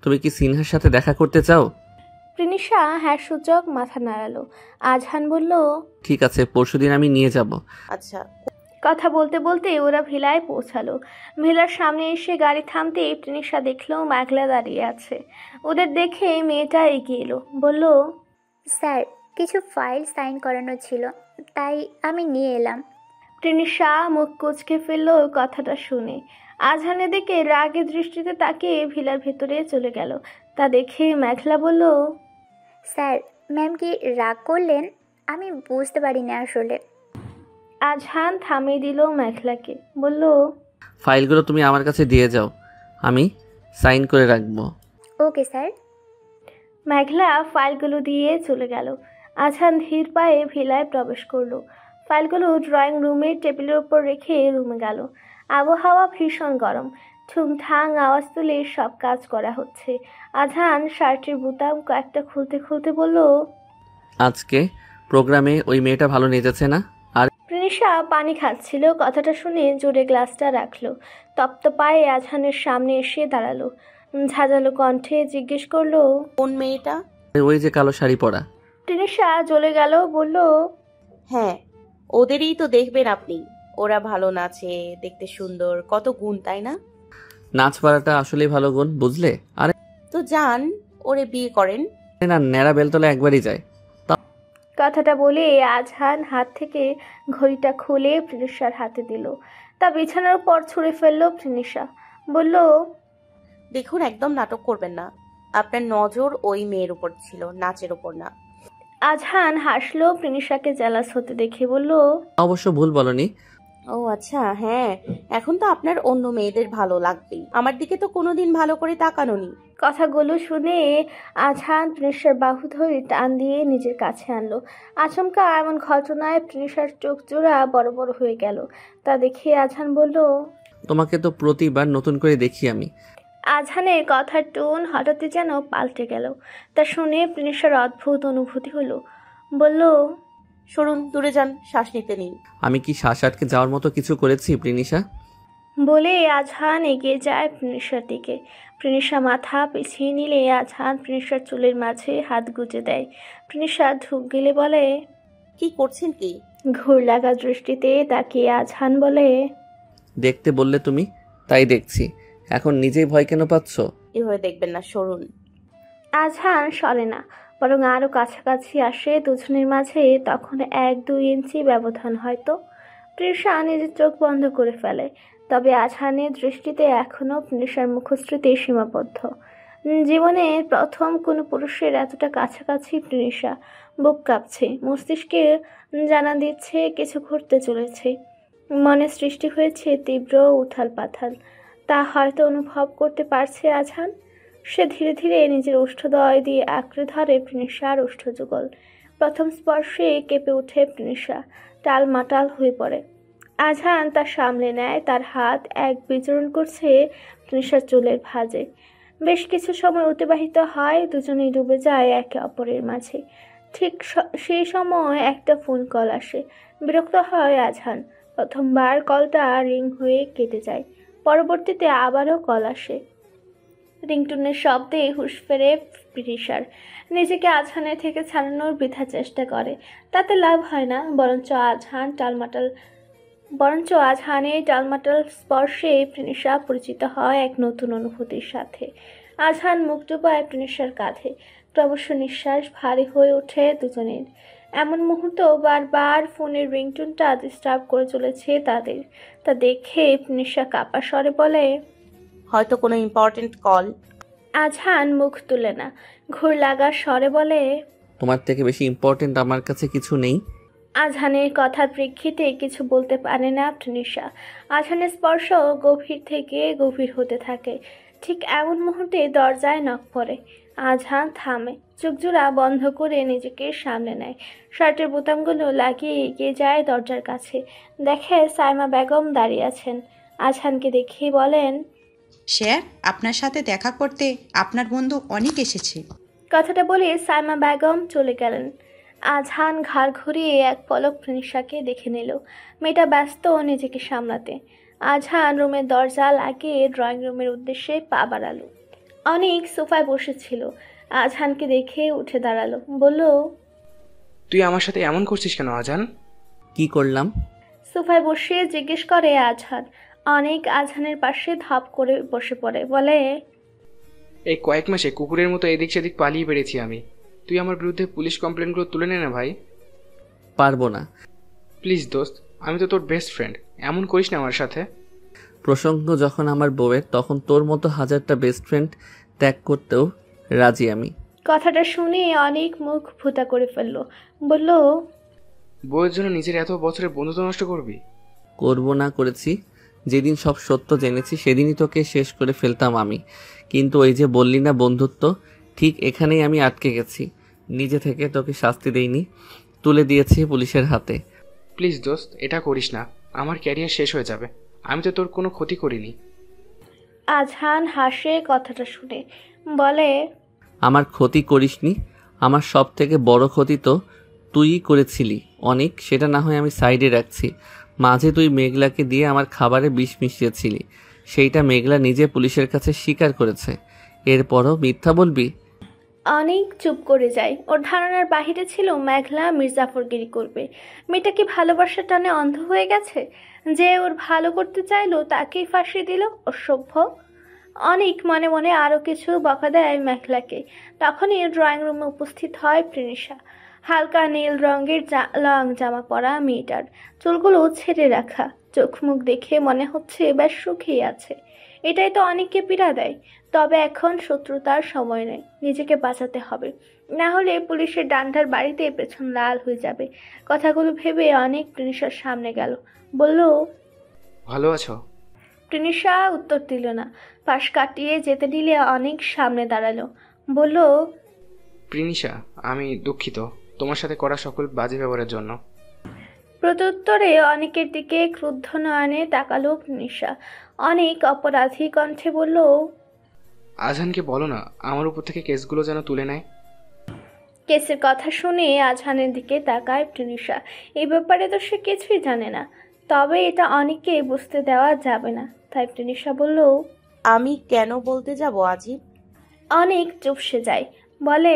তুমি কি সিনহার সাথে দেখা করতে চাও? তৃষা হ্যাঁ সূচক মাথা নাড়ালো। আজহান বলল, ঠিক আছে, পরশুদিন আমি নিয়ে যাব। আচ্ছা। কথা বলতে বলতে ওরা ভিলায় পৌঁছালো। ভিলার সামনে এসে গাড়ি থামতে তৃষা দেখলো মেঘলা দাঁড়িয়ে আছে। ওদের দেখে মেয়েটা এগিয়ে এলো, বলল, স্যার, কিছু ফাইল সাইন করানো ছিল, তাই আমি নিয়ে এলাম। তৃষা মুখ কুঁচকে ফেললো কথাটা শুনে। আজহানের দিকে রাগের দৃষ্টিতে তাকিয়ে ভিলার ভেতরে চলে গেল। তা দেখে মেঘলা বলল, স্যার, ম্যাম কি রাগ করলেন? আমি বুঝতে পারিনি আসলে। আজহান থামিয়ে দিল মেঘলাকে, বলল, ফাইলগুলো তুমি আমার কাছে দিয়ে যাও, আমি সাইন করে রাখবো। Okay sir. মেঘলা ফাইলগুলো দিয়ে চলে গেল। আজহান ধীর পায়ে ভিলায় প্রবেশ করলো। ফাইলগুলো ড্রয়িং রুমের টেবিলের উপর রেখে রুমে গেল। আবহাওয়া ভীষণ গরম। ঠুংঠাং আওয়াজ তুলে সব কাজ করা হচ্ছে। আজহান শার্টের বোতাম কয়েকটা খুলতে খুলতে বলল, আজকে প্রোগ্রামে ওই মেয়েটা ভালো নেচেছে না? আর তৃষা পানি খাচ্ছিল। কথাটা শুনে জোরে গ্লাসটা রাখলো। তপ্ত পায়ে আজহানের সামনে এসে দাঁড়ালো। ঝাঁঝালো কণ্ঠে জিজ্ঞেস করলো, কোন মেয়েটা? ওই যে কালো শাড়ি পরা। তৃষা জ্বলে গেল, বলল, হ্যাঁ, ওদেরই তো দেখবেন আপনি। ওরা ভালো নাচে, দেখতে সুন্দর, কত গুণ, তাই না? নাচ পাড়াটা আসলেই ভালো গুণ, বুঝলে? আরে তো যান, ওরে বিয়ে করেন। না, ন্যাড়া বেলতলা একবারই যায়। কথাটা বলে আজহান হাত থেকে ঘড়িটা খুলে তৃষার হাতে দিল। তা বিছানার উপর ছুঁড়ে ফেললো তৃষা। বলল, দেখুন, একদম নাটক করবেন না। আপনার নজর ওই মেয়ের উপর ছিল, নাচের উপর না। আজহান হাসলো তৃষাকে জেলাস হতে দেখে, বলল, অবশ্য ভুল বলনি। ও আচ্ছা, হ্যাঁ, এখন তো আপনার অন্য মেয়েদের ভালো লাগবেই। আমার দিকে তো কোনোদিন ভালো করে তাকানোনি। কথাগুলো শুনে আজহান তৃষার বাহু ধরে টান দিয়ে নিজের কাছে আনলো। আচমকা এমন ঘটনায় তৃষার চোখ জোড়া বড় বড় হয়ে গেল। তা দেখে আজহান বলল, তোমাকে তো প্রতিবার নতুন করে দেখি আমি। আজহানের কথার টোন হঠাৎই যেন পাল্টে গেল। তা শুনে তৃষার অদ্ভুত অনুভূতি হলো। বলল, সরুন, দূরে যান, শ্বাস নিতে নিন। আমি কি শ্বাস আটকে যাওয়ার মতো কিছু করেছি প্রিনিশা? বলে আজহান এগিয়ে যায় প্রিনিশার দিকে। প্রিনিশা মাথা পিছিয়ে নিলে আজহান প্রিনিশার চুলের মাঝে হাত গুজে দেয়। প্রিনিশা ঢুক গেলে বলে, কি করছেন কি? ঘুর লাগা দৃষ্টিতে তাকিয়ে আজহান বলে, দেখতে বললে তুমি, তাই দেখছি। এখন নিজেই ভয় কেন পাচ্ছ? এভাবে দেখবেন না, সরুন। আজহান সরে না, বরং আরও কাছাকাছি আসে দুজনের মাঝে। তখন 1-2 ইঞ্চি ব্যবধান হয়তো। প্রিনিশা নিজের চোখ বন্ধ করে ফেলে, তবে আজহানের দৃষ্টিতে এখনও প্রিনিশার মুখশ্রুতি সীমাবদ্ধ। জীবনে প্রথম কোনো পুরুষের এতটা কাছাকাছি প্রিনিশা। বুক কাঁপছে, মস্তিষ্কে জানা দিচ্ছে কিছু ঘটতে চলেছে। মনে সৃষ্টি হয়েছে তীব্র উথাল পাথাল। তা হয়তো অনুভব করতে পারছে আজহান। সে ধীরে ধীরে নিজের ওষ্ঠদ্বয় দিয়ে আঁকড়ে ধরে প্রিনিশার ওষ্ঠযুগল। প্রথম স্পর্শে কেঁপে ওঠে প্রিনিশা, টালমাটাল হয়ে পড়ে। আজহান তা সামলে নেয়, তার হাত এক বিচরণ করছে প্রিনিশার চুলের ভাঁজে। বেশ কিছু সময় অতিবাহিত হয়, দুজনেই ডুবে যায় একে অপরের মাঝে। ঠিক সেই সময় একটা ফোন কল আসে। বিরক্ত হয় আজহান। প্রথমবার কলটা রিং হয়ে কেটে যায়, পরবর্তীতে আবারও কল আসে। রিংটুনের শব্দে হুঁশ ফেরে প্রিনিশার। নিজেকে আজহানের থেকে ছাড়ানোর বৃথা চেষ্টা করে, তাতে লাভ হয় না, বরঞ্চ আজহানের টালমাটাল স্পর্শে প্রিনিশা পরিচিত হয় এক নতুন অনুভূতির সাথে। আজহান মুখ ডুবায় প্রিনিশার কাঁধে। ক্রমশ নিঃশ্বাস ভারী হয়ে ওঠে দুজনের। এমন মুহূর্ত বারবার ফোনের রিংটুনটা ডিস্টার্ব করে চলেছে তাদের। তা দেখে প্রিনিশা কাঁপা স্বরে বলে, হয়তো কোনো ইম্পর্টেন্ট কল। আজহান মুখ তুলে না, ঘুর লাগার স্বরে বলে, তোমার থেকে বেশি ইম্পর্টেন্ট আমার কাছে কিছু নেই। আজহানের কথার প্রেক্ষিতে কিছু বলতে পারে না প্রিনিশা। আজহানের স্পর্শ গভীর থেকে গভীর হতে থাকে। ঠিক এমন মুহূর্তে দরজায় নক পড়ে। আজহান থামে, চোখজোড়া বন্ধ করে নিজেকে সামলে নেয়। শার্টের বোতামগুলো লাগিয়ে এগিয়ে যায় দরজার কাছে। দেখে সাইমা বেগম দাঁড়িয়ে আছেন। আজহানকে দেখে বলেন, স্যার, আপনার সাথে দেখা করতে আপনার বন্ধু অনেক এসেছে। কথাটা বলে সাইমা বেগম চলে গেলেন। আজহান ঘাড় ঘুরিয়ে এক পলক প্রিনিশাকে দেখে নিল। মেয়েটা ব্যস্ত নিজেকে সামলাতে। আজহান রুমের দরজা লাগিয়ে ড্রয়িং রুমের উদ্দেশ্যে পা বাড়ালো। অনেক সোফায় বসেছিল। আজহানকে দেখে উঠে দাঁড়ালো, বলল, তুই আমার সাথে এমন করছিস কেন আজহান? কি করলাম? সোফায় বসে জিজ্ঞেস করে আজহান। অনেক আজহানের পাশে ধাপ করে বসে পড়ে, বলে, এই কয়েক মাসে কুকুরের মতো এদিক সেদিক পালিয়ে বেড়েছি আমি। তুই আমার বিরুদ্ধে পুলিশ কমপ্লেনগুলো তুলে নে না ভাই। পারবো না। প্লিজ দোস্ত, আমি তো তোর বেস্ট ফ্রেন্ড, এমন করিস না আমার সাথে। প্রসঙ্গ যখন আমার বউয়ের, তখন তোর মতো হাজারটা বেস্ট ফ্রেন্ড ত্যাগ করতেও রাজি আমি। কথাটা শুনে অনেক মুখ ভুতা করে ফেলল, বলল, বউয়ের জন্য নিজের এত বছরের বন্ধুত্ব নষ্ট করবি? করবো না, করেছি। যেদিন সব সত্য জেনেছি সেদিনই তোকে শেষ করে ফেলতাম আমি। কিন্তু ওই যে বললি না বন্ধুত্ব, ঠিক এখানেই আমি আটকে গেছি। নিজে থেকে তোকে শাস্তি দেইনি, তুলে দিয়েছি পুলিশের হাতে। প্লিজ দোস্ত, এটা করিস না, আমার ক্যারিয়ার শেষ হয়ে যাবে। আমি তো তোর কোনো ক্ষতি করিনি। আজহান হাসে কথাটা শুনে, বলে, আমার ক্ষতি করিসনি? আমার সব থেকে বড় ক্ষতি তো তুইই করেছিলি অনেক। সেটা না হয় আমি সাইডে রাখছি। মাঝে তুই মেঘলাকে দিয়ে আমার খাবারে বিষ মিশিয়েছিলি, সেইটা মেঘলা নিজে পুলিশের কাছে স্বীকার করেছে। এরপরও মিথ্যা বলবি? অনেক চুপ করে যায়। ওর ধারণার বাহিরে ছিল মেঘলা মির্জাফরগিরি করবে। মেয়েটা কি ভালোবাসার টানে অন্ধ হয়ে গেছে? যে ওর ভালো করতে চাইলো তাকেই ফাঁসি দিল, অসভ্য। অনেক মনে মনে আরও কিছু বকা দেয় মেঘলাকে। তখনই ড্রয়িং রুমে উপস্থিত হয় প্রিনিশা। হালকা নীল রঙের লং জামা পরা মেয়েটার, চুলগুলো ছেড়ে রাখা, চোখ মুখ দেখে মনে হচ্ছে বেশ সুখেই আছে। এটাই তো অনেককে পীড়া দেয়। তবে এখন শত্রুতার সময় নেই, নিজেকে বাঁচাতে হবে, না হলে পুলিশের ডান্ডার বাড়িতে পেছন লাল হয়ে যাবে। কথাগুলো ভেবে অনেক প্রিনিশার সামনে গেল, বলল, ভালো আছো? প্রিনিশা উত্তর দিল না। পাশ কাটিয়ে যেতে দিলে অনেক সামনে দাঁড়ালো, বলল, প্রিনিশা, আমি দুঃখিত তোমার সাথে করা সকল বাজে ব্যবহারের জন্য। প্রত্যুত্তরে অনেকের দিকে ক্রুদ্ধ নয়নে তাকালো প্রিনিশা। অনেক অপরাধী কণ্ঠে বলল, আজহানকে বলো না আমার উপর থেকে কেসগুলো যেন তুলে নেয়। কেসের কথা শুনে আজহানের দিকে তাকায় প্রিনিশা। এই ব্যাপারে তো সে কিছুই জানে না, তবে এটা অনেককে বুঝতে দেওয়া যাবে না। তাই তৃষা বলল, আমি কেন বলতে যাব আজিব? অনেক চুপসে যায়, বলে,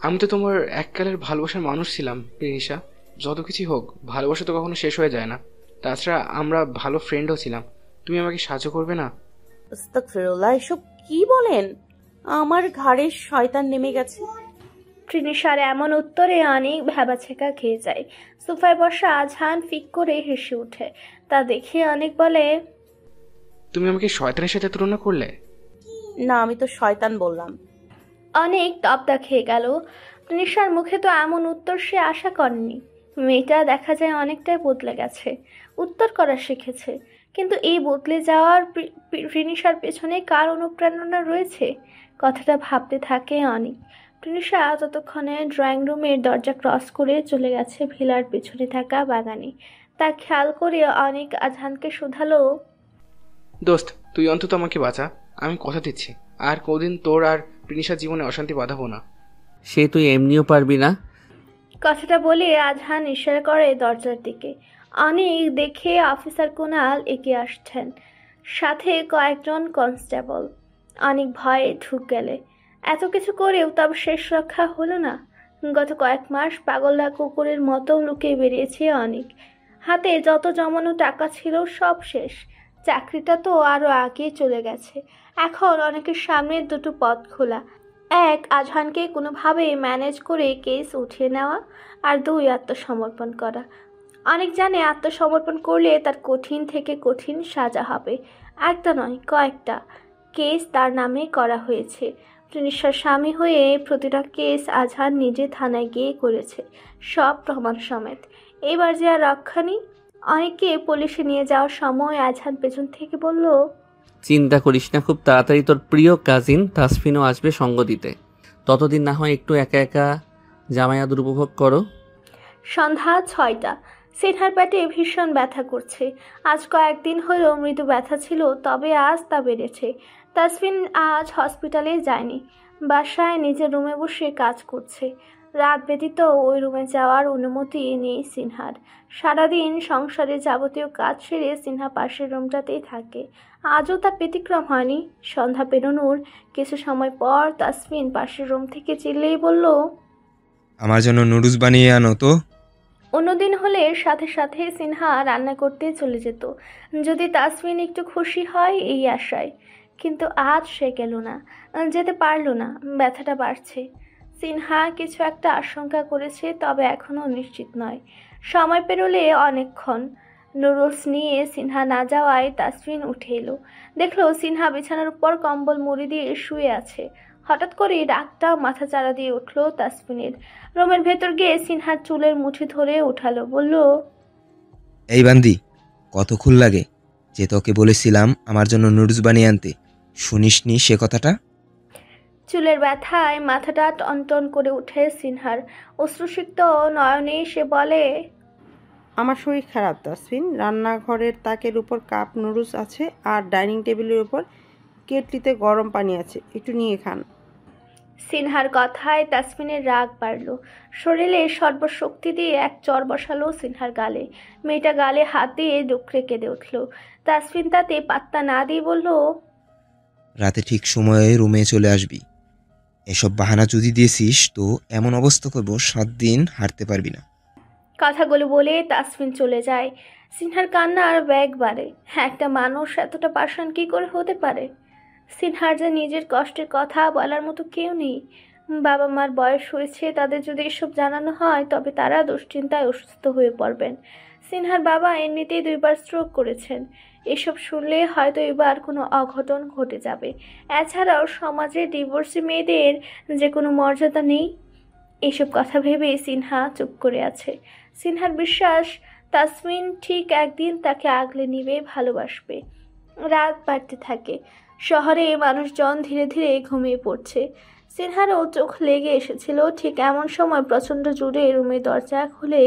আমি তো তোমার এককালের ভালোবাসার মানুষ ছিলাম প্রিনিশা। যত কিছু হোক, ভালোবাসা তো কখনো শেষ হয়ে যায় না। তাছাড়া আমরা ভালো ফ্রেন্ডও ছিলাম। তুমি আমাকে সাহায্য করবে না? আস্তাগফিরুল্লাহ, এসব কি বলেন? আমার ঘাড়ে শয়তান নেমে গেছে। তৃষার এমন উত্তরে অনেক ভ্যাবাছেকা খেয়ে যায়। সোফায় বসা আজহান ফিক করে হেসে ওঠে। তা দেখে অনেক বলে, তুমি আমাকে শয়তানের সাথে তুলনা করলে? না, আমি তো শয়তান বললাম। অনেক তপ্তা খেয়ে গেল। তৃষার মুখে তো এমন উত্তর সে আশা করেনি। মেয়েটা দেখা যায় অনেকটাই বদলে গেছে, উত্তর করা শিখেছে। কিন্তু এই বদলে যাওয়ার তৃষার পেছনে কার অনুপ্রেরণা রয়েছে, কথাটা ভাবতে থাকে অনেক। তৃষা ততক্ষণে ড্রয়িং রুমের দরজা ক্রস করে চলে গেছে ভিলার পেছনে থাকা বাগানে। তা খেয়াল করে অনেক আজহানকে শুধালো, দোস্ত, তুই অন্তত আমাকে বাঁচা। আমি কথা দিচ্ছি, আর কদিন তোর আর প্রিনিশার জীবনে অশান্তি বাঁধাবো না। সে তুই এমনিও পারবি না। কথাটা বলে আজহান ইশারা করে দরজার দিকে। অনেক দেখে অফিসার কুনাল এগিয়ে আসছেন, সাথে কয়েকজন কনস্টেবল। অনেক ভয়ে ঢুক গেলে। এত কিছু করেও তবে শেষ রক্ষা হলো না। গত কয়েক মাস পাগলা কুকুরের মতো লুকিয়ে বেরিয়েছে অনেক। হাতে যত জমানো টাকা ছিল সব শেষ। চাকরিটা তো আরও আগে চলে গেছে। এখন অনেকের সামনে দুটো পথ খোলা। এক, আজহানকে কোনোভাবে ম্যানেজ করে কেস উঠিয়ে নেওয়া, আর দুই, আত্মসমর্পণ করা। অনেক জানে আত্মসমর্পণ করলে তার কঠিন থেকে কঠিন সাজা হবে। একটা নয়, কয়েকটা কেস তার নামে করা হয়েছে। তৃষার স্বামী হয়ে প্রতিটা কেস আজহান নিজে থানায় গিয়ে করেছে, সব প্রমাণ সমেত। এবার যে আর রক্ষা নেই। অনেককে পুলিশে নিয়ে যাওয়ার সময় আজহান পেছন থেকে বলল, চিন্তা করিস না, খুব তাড়াতাড়ি তোর প্রিয় কাজিন তাসফিনও আসবে সঙ্গ দিতে। ততদিন না হয় একটু একা একা জামায়াত উপভোগ করো। সন্ধ্যা 6টা। সিনহার পেটে ভীষণ ব্যথা করছে। আজ কয়েকদিন হলো মৃদু ব্যথা ছিল, তবে আজ তা বেড়েছে। তাসফিন আজ হসপিটালে যায়নি, বাসায় নিজের রুমে বসে কাজ করছে। রাত ব্যতীত ওই রুমে যাওয়ার অনুমতি নেই সিনহার। সারাদিন সংসারে যাবতীয় কাজ সেরে সিনহা পাশের রুমটাতেই থাকে। আজও তা ব্যতিক্রম হয়নি। সন্ধ্যা পেরোনোর কিছু সময় পর তাসফিন পাশের রুম থেকে চিল্লেই বলল, আমার জন্য নুডলস বানিয়ে আনো তো। অন্যদিন হলে সাথে সাথে সিনহা রান্না করতে চলে যেত, যদি তাসফিন একটু খুশি হয় এই আশায়। কিন্তু আজ সে গেল না, যেতে পারল না। ব্যথাটা বাড়ছে। সিনহা কিছু একটা আশঙ্কা করেছে, তবে এখনও নিশ্চিত নয়। সময় পেরোলে অনেকক্ষণ। নুডলস নিয়ে সিনহা না যাওয়ায় তাসফিন উঠে এলো। দেখলো সিনহা বিছানার উপর কম্বল মুড়ি দিয়ে শুয়ে আছে। হঠাৎ করে ডাকটা মাথা চাড়া দিয়ে উঠল তাসফিনের। রুমের ভেতর গিয়ে সিনহার চুলের মুঠি ধরে উঠালো, বলল, এই বান্দি, কতক্ষণ লাগে যে তোকে বলেছিলাম আমার জন্য নুডলস বানিয়ে আনতে, শুনিসনি সে কথাটা? চুলের ব্যথায় মাথাটা টনটন করে উঠে সিনহার। অশ্রুসিক্ত নয়নে সে বলে, আমার শরীর খারাপ তাসফিন। রান্নাঘরের তাকের উপর কাপ নুডলস আছে, আর ডাইনিং টেবিলের উপর কেটলিতে গরম পানি আছে, একটু নিয়ে খান। সিনহার কথায় তাসফিনের রাগ বাড়ল। শরীরে সর্বশক্তি দিয়ে এক চর বসালো সিনহার গালে। মেয়েটা গালে হাত দিয়ে ডুকরে কেঁদে উঠল। তাসফিন তাতে পাত্তা না দিয়ে বলল, রাতে ঠিক সময়ে রুমে চলে আসবি। এসব বাহানা যদি দিয়েছিস তো এমন অবস্থা করবো 7 দিন হাঁটতে পারবি না। কথাগুলো বলে তাসফিন চলে যায়। সিনহার কান্না আর ব্যাগ বাড়ে। একটা মানুষ এতটা পাষাণ কি করে হতে পারে? সিনহার যে নিজের কষ্টের কথা বলার মতো কেউ নেই। বাবা মার বয়স হয়েছে, তাদের যদি এসব জানানো হয় তবে তারা দুশ্চিন্তায় অসুস্থ হয়ে পড়বেন। সিনহার বাবা এমনিতেই 2বার স্ট্রোক করেছেন। এসব শুনলে হয়তো এবার কোনো অঘটন ঘটে যাবে। এছাড়াও সমাজে ডিভোর্সি মেয়েদের যে কোনো মর্যাদা নেই। এসব কথা ভেবে সিনহা চুপ করে আছে। সিনহার বিশ্বাস তাসমিন ঠিক একদিন তাকে আগলে নিবে, ভালোবাসবে। রাত বাড়তে থাকে। শহরে মানুষজন ধীরে ধীরে ঘুমিয়ে পড়ছে। সিনহারও চোখ লেগে এসেছিল। ঠিক এমন সময় প্রচণ্ড জোরে রুমের দরজা খুলে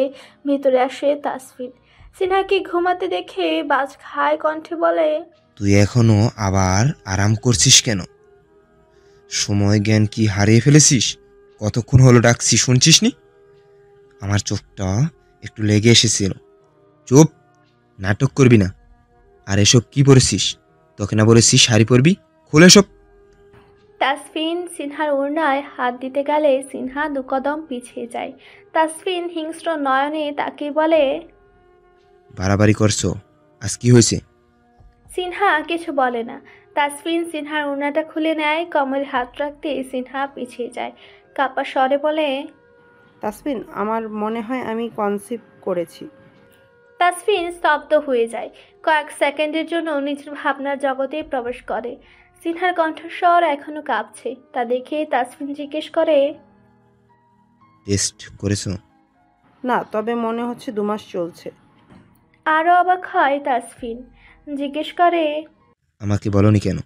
ভেতরে আসে তাসফিন। সিনহাকে ঘুমাতে দেখে বাজ খায় কণ্ঠে বলে, তুই এখনো আবার আরাম করছিস কেন? সময় জ্ঞান কি হারিয়ে ফেলেছিস? কতক্ষণ হলো ডাকছি, শুনছিস নি? আমার চোখটা একটু লেগে এসেছিল। চুপ, নাটক করবি না। আর এসব কি পরেছিস? তোকে না বলেছিস শাড়ি পরবি? খুলে সব। তাসফিন সিনহার ওড়নায় হাত দিতে গেলে সিনহা দুকদম পিছিয়ে যায়। তাসফিন হিংস্র নয়নে তাকে বলে, বাড়াবাড়ি করছো, আজ কি হয়েছে? সিনহা কিছু বলে না। তাসফিন সিনহার ওড়নাটা খুলে নেয়, কোমরে হাত রাখতে সিনহা পিছিয়ে যায়। কাপা স্বরে বলে, তাসফিন, আমার মনে হয় আমি কনসিভ করেছি। তাসফিন স্তব্ধ হয়ে যায়। কয়েক সেকেন্ডের জন্য নিজের ভাবনার জগতে প্রবেশ করে। সিনহার কণ্ঠস্বর এখনো কাঁপছে। তা দেখে তাসফিন জিজ্ঞেস করে, টেস্ট করেছো? না, তবে মনে হচ্ছে 2 মাস চলছে। আরও অবাক হয় তাসফিন। জিজ্ঞেস করে, আমাকে বলনি কেন?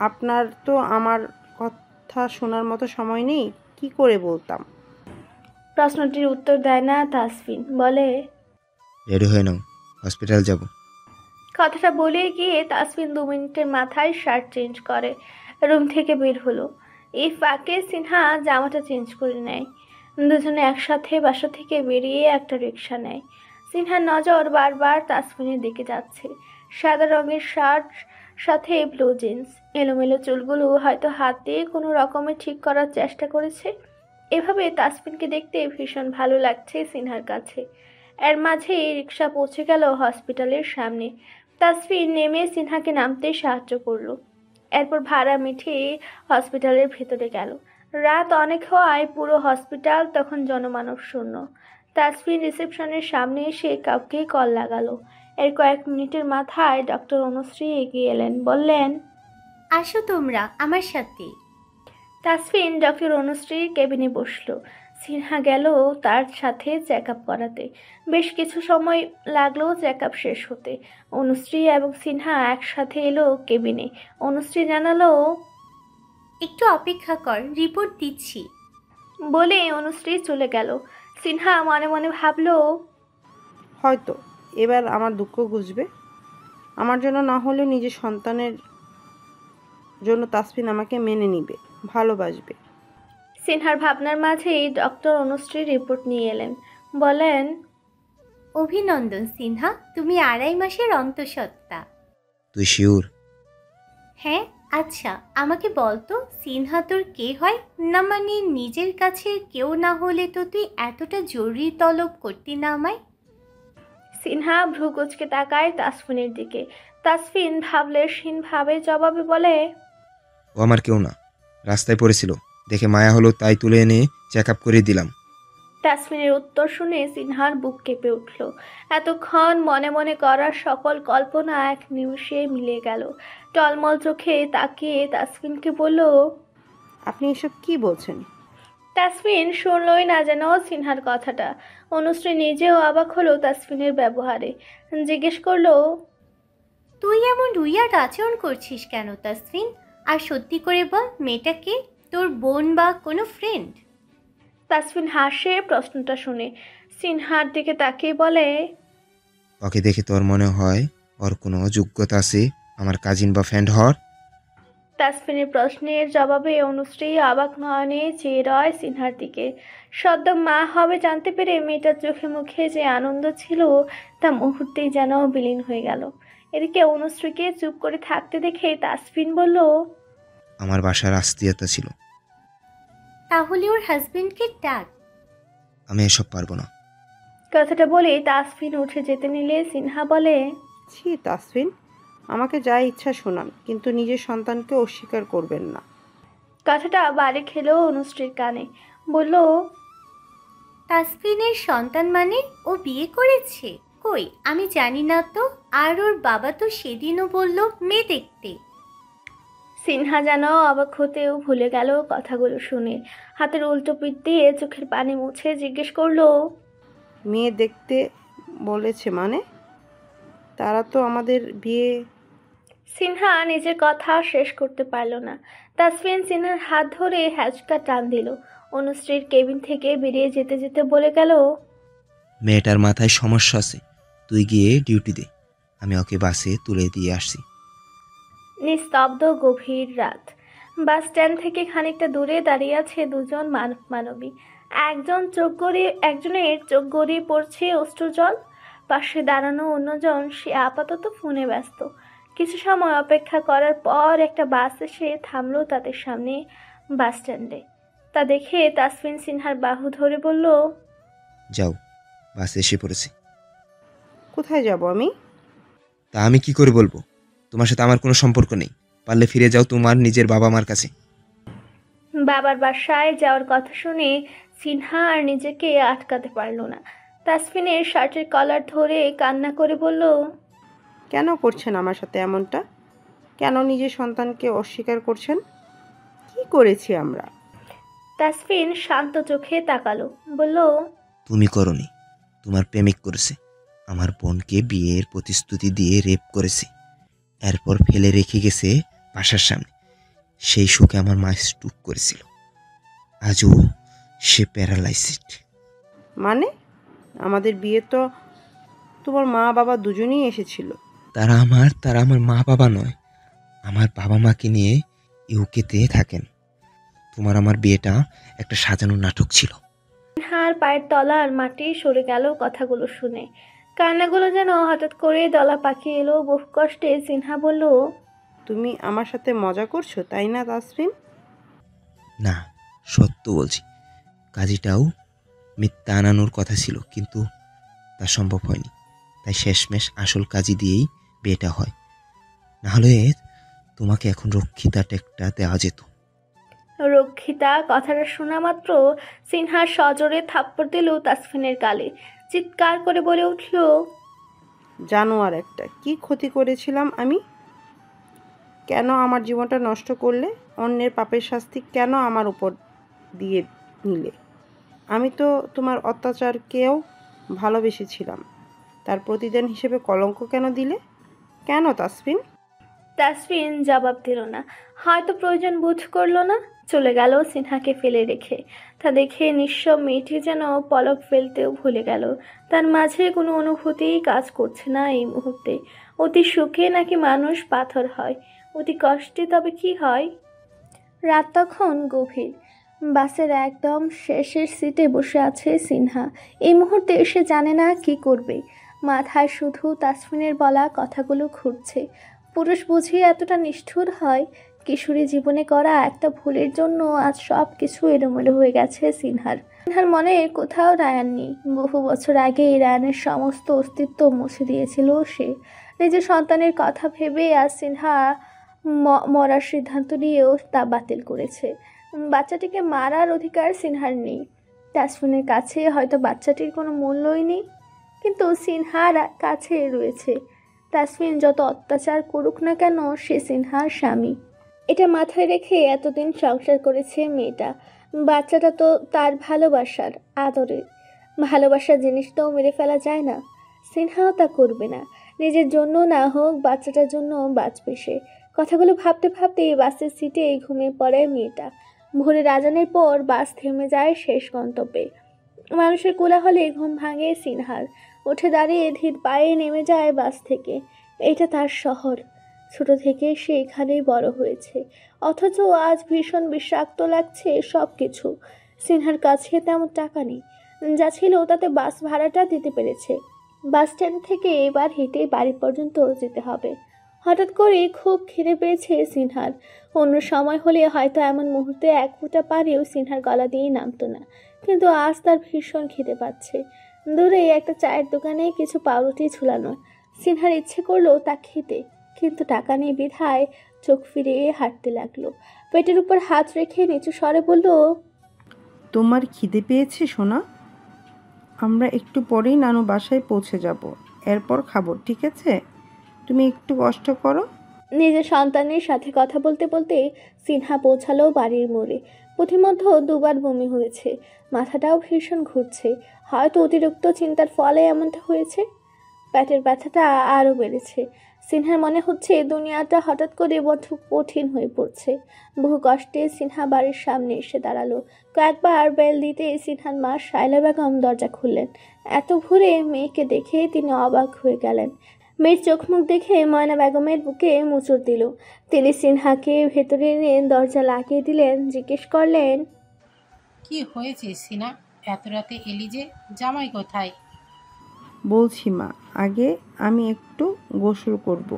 আপনার তো আমার কথা শোনার মতো সময় নেই, কি করে বলতাম? প্রশ্নটির উত্তর দেয় না তাসফিন। বলে, রেডি হয়ে নাও, হসপিটাল যাব। কথাটা বলে গিয়ে তাসফিন 2 মিনিটের মাথায় শার্ট চেঞ্জ করে রুম থেকে বের হলো। এই ফাঁকে সিনহা জামাটা চেঞ্জ করে নেয়। দুজনে একসাথে বাসা থেকে বেরিয়ে একটা রিক্সা নেয়। সিনহার নজর বারবার তাসফিনের দিকে যাচ্ছে। সাদা রঙের শার্ট, সাথে ব্লু জিন্স। এলোমেলো চুলগুলো হয়তো হাত দিয়ে কোনো রকমে ঠিক করার চেষ্টা করেছে। এভাবে তাসফিনকে দেখতে ভীষণ ভালো লাগছে সিনহার কাছে। এর মাঝেই রিক্সা পৌঁছে গেল হসপিটালের সামনে। তাসফিন নেমে সিনহাকে নামতে সাহায্য করলো। এরপর ভাড়া মিঠিয়ে হসপিটালের ভেতরে গেল। রাত অনেক হওয়ায় পুরো হসপিটাল তখন জনমানব শূন্য। তাসফিন রিসেপশনের সামনে এসে কাউকে কল লাগালো। এর কয়েক মিনিটের মাথায় ডক্টর অনুশ্রী এগিয়ে এলেন। বললেন, আসো তোমরা আমার সাথে। তাসফিন ডক্টর অনুশ্রীর কেবিনে বসলো। সিনহা গেল তার সাথে চেক আপ করাতে। বেশ কিছু সময় লাগলো চেক আপ শেষ হতে। অনুশ্রী এবং সিনহা একসাথে এলো কেবিনে। অনুশ্রী জানালো, একটু অপেক্ষা কর, রিপোর্ট দিচ্ছি। বলে অনুশ্রী চলে গেল। সিনহা মনে মনে ভাবলো, হয়তো এবার আমার দুঃখ ঘুচবে। আমার জন্য না হলেও নিজের সন্তানের জন্য তাসফিন আমাকে মেনে নিবে, ভালোবাসবে। সিনহার ভাবনার মাঝেই ডক্টর অনুশ্রী রিপোর্ট নিয়ে এলেন। বলেন, অভিনন্দন সিনহা, তুমি 2.5 মাসের অন্তঃসত্ত্বা। তুই শিওর? হ্যাঁ। আচ্ছা আমাকে বলতো, সিনহা তোর কে হয়? না মানে নিজের কাছে কেউ না হলে তো তুই এতটা জরুরি তলব করতি না আমায়? সিনহা ভ্রু কুঁচকে তাকায় তাসফিনের দিকে। তাসফিন ভাবলেশহীন ভাবে জবাবে বলে, ও আমার কেউ না, রাস্তায় পড়েছিল, দেখে মায়া হলো তাই তুলে এনে চেক আপ করে দিলাম। তাসফিনের উত্তর শুনে সিনহার বুক কেঁপে উঠল। এতক্ষণ মনে মনে করা সকল কল্পনা এক নিমিষে মিলে গেল। টলমল চোখে তাকিয়ে তাসফিনকে বলল, আপনি এসব কি বলছেন? তাসফিন শুনলই না যেন সিনহার কথাটা। অনুশ্রী নিজেও অবাক হলো তাসফিনের ব্যবহারে। জিজ্ঞেস করলো, তুই এমন উইয়ার্ড আচরণ করছিস কেন তাসফিন? আর সত্যি করে বল, মেয়েটা কে? তোর বোন বা কোনো ফ্রেন্ড? তাসফিন হাসে প্রশ্নটা শুনে। সিনহার দিকে তাকিয়ে বলে, ওকে দেখে তোর মনে হয় ওর কোনো যোগ্যতা আছে আমার কাজিন বা ফ্রেন্ড হওয়ার? তাসফিনের প্রশ্নের জবাবে অনুশ্রী অবাক নয়নে চেয়ে রয় সিনহার দিকে। সদ্য মা হবে জানতে পেরে মেয়েটার চোখে মুখে যে আনন্দ ছিল তা মুহূর্তেই যেন বিলীন হয়ে গেল। এদিকে অনুশ্রীকে চুপ করে থাকতে দেখে তাসফিন বলল, আমার বাসার আত্মীয়তা ছিল। তাহলে ওর হাজবেন্ডকে ডাক। আমি এসব পারবো না। কথাটা বলে তাসফিন উঠে যেতে নিলে সিনহা বলে, ছি তাসফিন, আমাকে যা ইচ্ছা শোনান, কিন্তু নিজের সন্তানকে অস্বীকার করবেন না। কথাটা বাড়ি খেলো অনুশ্রীর কানে। বলল, তাসফিনের সন্তান মানে ও বিয়ে করেছে? কই, আমি জানি না তো। আর ওর বাবা তো সেদিনও বলল মেয়ে দেখতে। সিনহা যেন অবাক হতেও ভুলে গেল কথাগুলো শুনে। হাতের উল্টো পিঠ দিয়ে চোখের পানি মুছে জিজ্ঞেস করলো, মেয়ে দেখতে বলেছে মানে? তারা তো আমাদের বিয়ে। সিনহা নিজের কথা শেষ করতে পারল না। তাসফিন সিনহার হাত ধরে হ্যাচকা টান দিল। অনুশ্রীর কেবিন থেকে বেরিয়ে যেতে যেতে বলে গেল, মেয়েটার মাথায় সমস্যা আছে, তুই গিয়ে ডিউটি দে, আমি ওকে বাসে তুলে দিয়ে আসছি। নিস্তব্ধ গভীর রাত। বাস স্ট্যান্ড থেকে খানিকটা দূরে দাঁড়িয়ে আছে দুজন মানবী। একজনের চোখ গড়িয়ে পড়ছে অশ্রুজল। পাশে দাঁড়ানো অন্যজন সে আপাতত ফোনে ব্যস্ত। কিছু সময় অপেক্ষা করার পর একটা বাস এসে থামলো তাদের সামনে বাস স্ট্যান্ডে। তা দেখে তাসফিন সিনহার বাহু ধরে বলল, যাও, বাস এসে পড়েছে। কোথায় যাব আমি? তা আমি কি করে বলবো? তোমার সাথে আমার কোনো সম্পর্ক নেই। পারলে ফিরে যাও তোমার নিজের বাবা মার কাছে। বাবার বাসায় যাওয়ার কথা শুনে সিনহা আর নিজেকে আটকাতে পারল না। তাসফিনের শার্টের কলার ধরে কান্না করে বলল, কেন করছেন আমার সাথে এমনটা? কেন নিজের সন্তানকে অস্বীকার করছেন? কি করেছি আমরা? তাসফিন শান্ত চোখে তাকালো, বলল, তুমি করনি, তোমার প্রেমিক করেছে। আমার বোনকে বিয়ের প্রতিশ্রুতি দিয়ে রেপ করেছে, এরপর ফেলে রেখে গেছে বাসার সামনে। সেই শোকে আমার মা স্ট্রোক করেছিল, আজও সে প্যারালাইসিড। মানে আমাদের বিয়ে তো তোমার মা বাবা দুজনেই এসেছিল। তারা আমার মা বাবা নয়, আমার বাবা মাকে নিয়ে ইউকেতে থাকেন। তোমার আমার বিয়েটা একটা সাজানো নাটক ছিল। সিনহার পায়ের তলার মাটি সরে গেল কথাগুলো শুনে। কান্নাগুলো যেন হঠাৎ করে দলা পাকিয়ে এলো। বহু কষ্টে সিনহা বলল, তুমি আমার সাথে মজা করছো তাই না তাসফিন? না, সত্য বলছি। কাজীটাও মিথ্যা আনানোর কথা ছিল, কিন্তু তা সম্ভব হয়নি। তাই শেষমেশ আসল কাজী দিয়েই বিয়েটা হয়। নাহলে তোমাকে এখন রক্ষিতা টেকটা দেওয়া যেত। রক্ষিতা কথাটা শোনা মাত্র সিনহা সজোরে থাপ্পড় দিল তাসফিনের গালে। চিৎকার করে বলে উঠল, জানোয়ার একটা! কি ক্ষতি করেছিলাম আমি? কেন আমার জীবনটা নষ্ট করলে? অন্যের পাপের শাস্তি কেন আমার উপর দিয়ে নিলে? আমি তো তোমার অত্যাচারকেও ভালোবেসেছিলাম, তার প্রতিদান হিসেবে কলঙ্ক কেন দিলে? কেন তাসফিন? তাসফিন জবাব দিল না, হয়তো প্রয়োজন বোধ করলো না। চলে গেল সিনহাকে ফেলে রেখে। তা দেখে নিঃস্ব মেয়েটি যেন পলক ফেলতেও ভুলে গেল। তার মাঝে কোনো অনুভূতিই কাজ করছে না এই মুহূর্তে। অতি সুখে নাকি মানুষ পাথর হয়, অতি কষ্টে তবে কি হয়? রাত তখন গভীর। বাসের একদম শেষের সিটে বসে আছে সিনহা। এই মুহূর্তে সে জানে না কি করবে। মাথায় শুধু তাসফিনের বলা কথাগুলো ঘুরছে। পুরুষ বুঝি এতটা নিষ্ঠুর হয়? কিশোরী জীবনে করা একটা ভুলের জন্য আজ সব কিছু এলোমেলো হয়ে গেছে সিনহার। সিনহার মনে কোথাও রায়ান নেই। বহু বছর আগে রায়ানের সমস্ত অস্তিত্ব মুছে দিয়েছিল সে। নিজের সন্তানের কথা ভেবে আজ সিনহা মরার সিদ্ধান্ত নিয়েও তা বাতিল করেছে। বাচ্চাটিকে মারার অধিকার সিনহার নেই। তাসফিনের কাছে হয়তো বাচ্চাটির কোনো মূল্যই নেই, কিন্তু সিনহার কাছে রয়েছে। তাসফিন যত অত্যাচার করুক না কেন, সে সিনহার স্বামী। এটা মাথায় রেখে এতদিন সংসার করেছে মেয়েটা। বাচ্চাটা তো তার ভালোবাসার, আদরের। ভালোবাসার জিনিসটাও মেরে ফেলা যায় না। সিনহাও তা করবে না। নিজের জন্য না হোক, বাচ্চাটার জন্য বাঁচবে সে। কথাগুলো ভাবতে ভাবতে বাসের সিটে ঘুমিয়ে পড়ে মেয়েটা। ভোরের আজানের পর বাস থেমে যায় শেষ গন্তব্যে। মানুষের কোলাহলে ঘুম ভাঙে সিনহার। উঠে দাঁড়িয়ে ধীর পায়ে নেমে যায় বাস থেকে। এটা তার শহর। ছোট থেকে সে এখানেই বড় হয়েছে, অথচ আজ ভীষণ বিষাক্ত লাগছে সব কিছু। সিনহার কাছে তেমন টাকা নেই, যা ছিল তাতে বাস ভাড়াটা দিতে পেরেছে। বাস স্ট্যান্ড থেকে এবার হেঁটে বাড়ি পর্যন্ত যেতে হবে। হঠাৎ করে খুব খিদে পেয়েছে সিনহার। অন্য সময় হলে হয়তো এমন মুহূর্তে এক ফোঁটা পানিও সিনহার গলা দিয়ে নামতো না, কিন্তু আজ তার ভীষণ খিদে পাচ্ছে। দূরে একটা চায়ের দোকানে কিছু পাউরুটি ঝুলানো। সিনহার ইচ্ছে করলো তা খেতে, কিন্তু টাকা নেই বিধায় চোখ ফিরিয়ে হাঁটতে লাগলো। পেটের উপর হাত রেখে নিচু স্বরে বলল, তোমার খিদে পেয়েছে সোনা? আমরা একটু পরেই নানু বাসায় পৌঁছে যাব, এরপর খাবো, ঠিক আছে? তুমি একটু কষ্ট করো। নিজের সন্তানের সাথে কথা বলতে বলতে সিনহা পৌঁছালো বাড়ির মোড়ে। পথিমধ্যে দুবার বমি হয়েছে, মাথাটাও ভীষণ ঘুরছে। হয়তো অতিরিক্ত চিন্তার ফলে এমনটা হয়েছে। পেটের ব্যথাটা আরও বেড়েছে। সিনহার মনে হচ্ছে দুনিয়াটা হঠাৎ করে বড় কঠিন হয়ে পড়ছে। বহু কষ্টে সিনহা বাড়ির সামনে এসে দাঁড়ালো। কয়েকবার বেল দিতে সিনহার মা শায়লা বেগম দরজা খুললেন। এত ভোরে মেয়েকে দেখে তিনি অবাক হয়ে গেলেন। মেয়ের চোখ মুখ দেখে ময়না বেগমের বুকে মুচড় দিল। তিনি সিনহাকে ভেতরে এনে দরজা লাগিয়ে দিলেন। জিজ্ঞেস করলেন, কি হয়েছে সিনা? এত রাতে এলি যে? জামাই কোথায়? বলছি মা, আগে আমি একটু গোসল করব।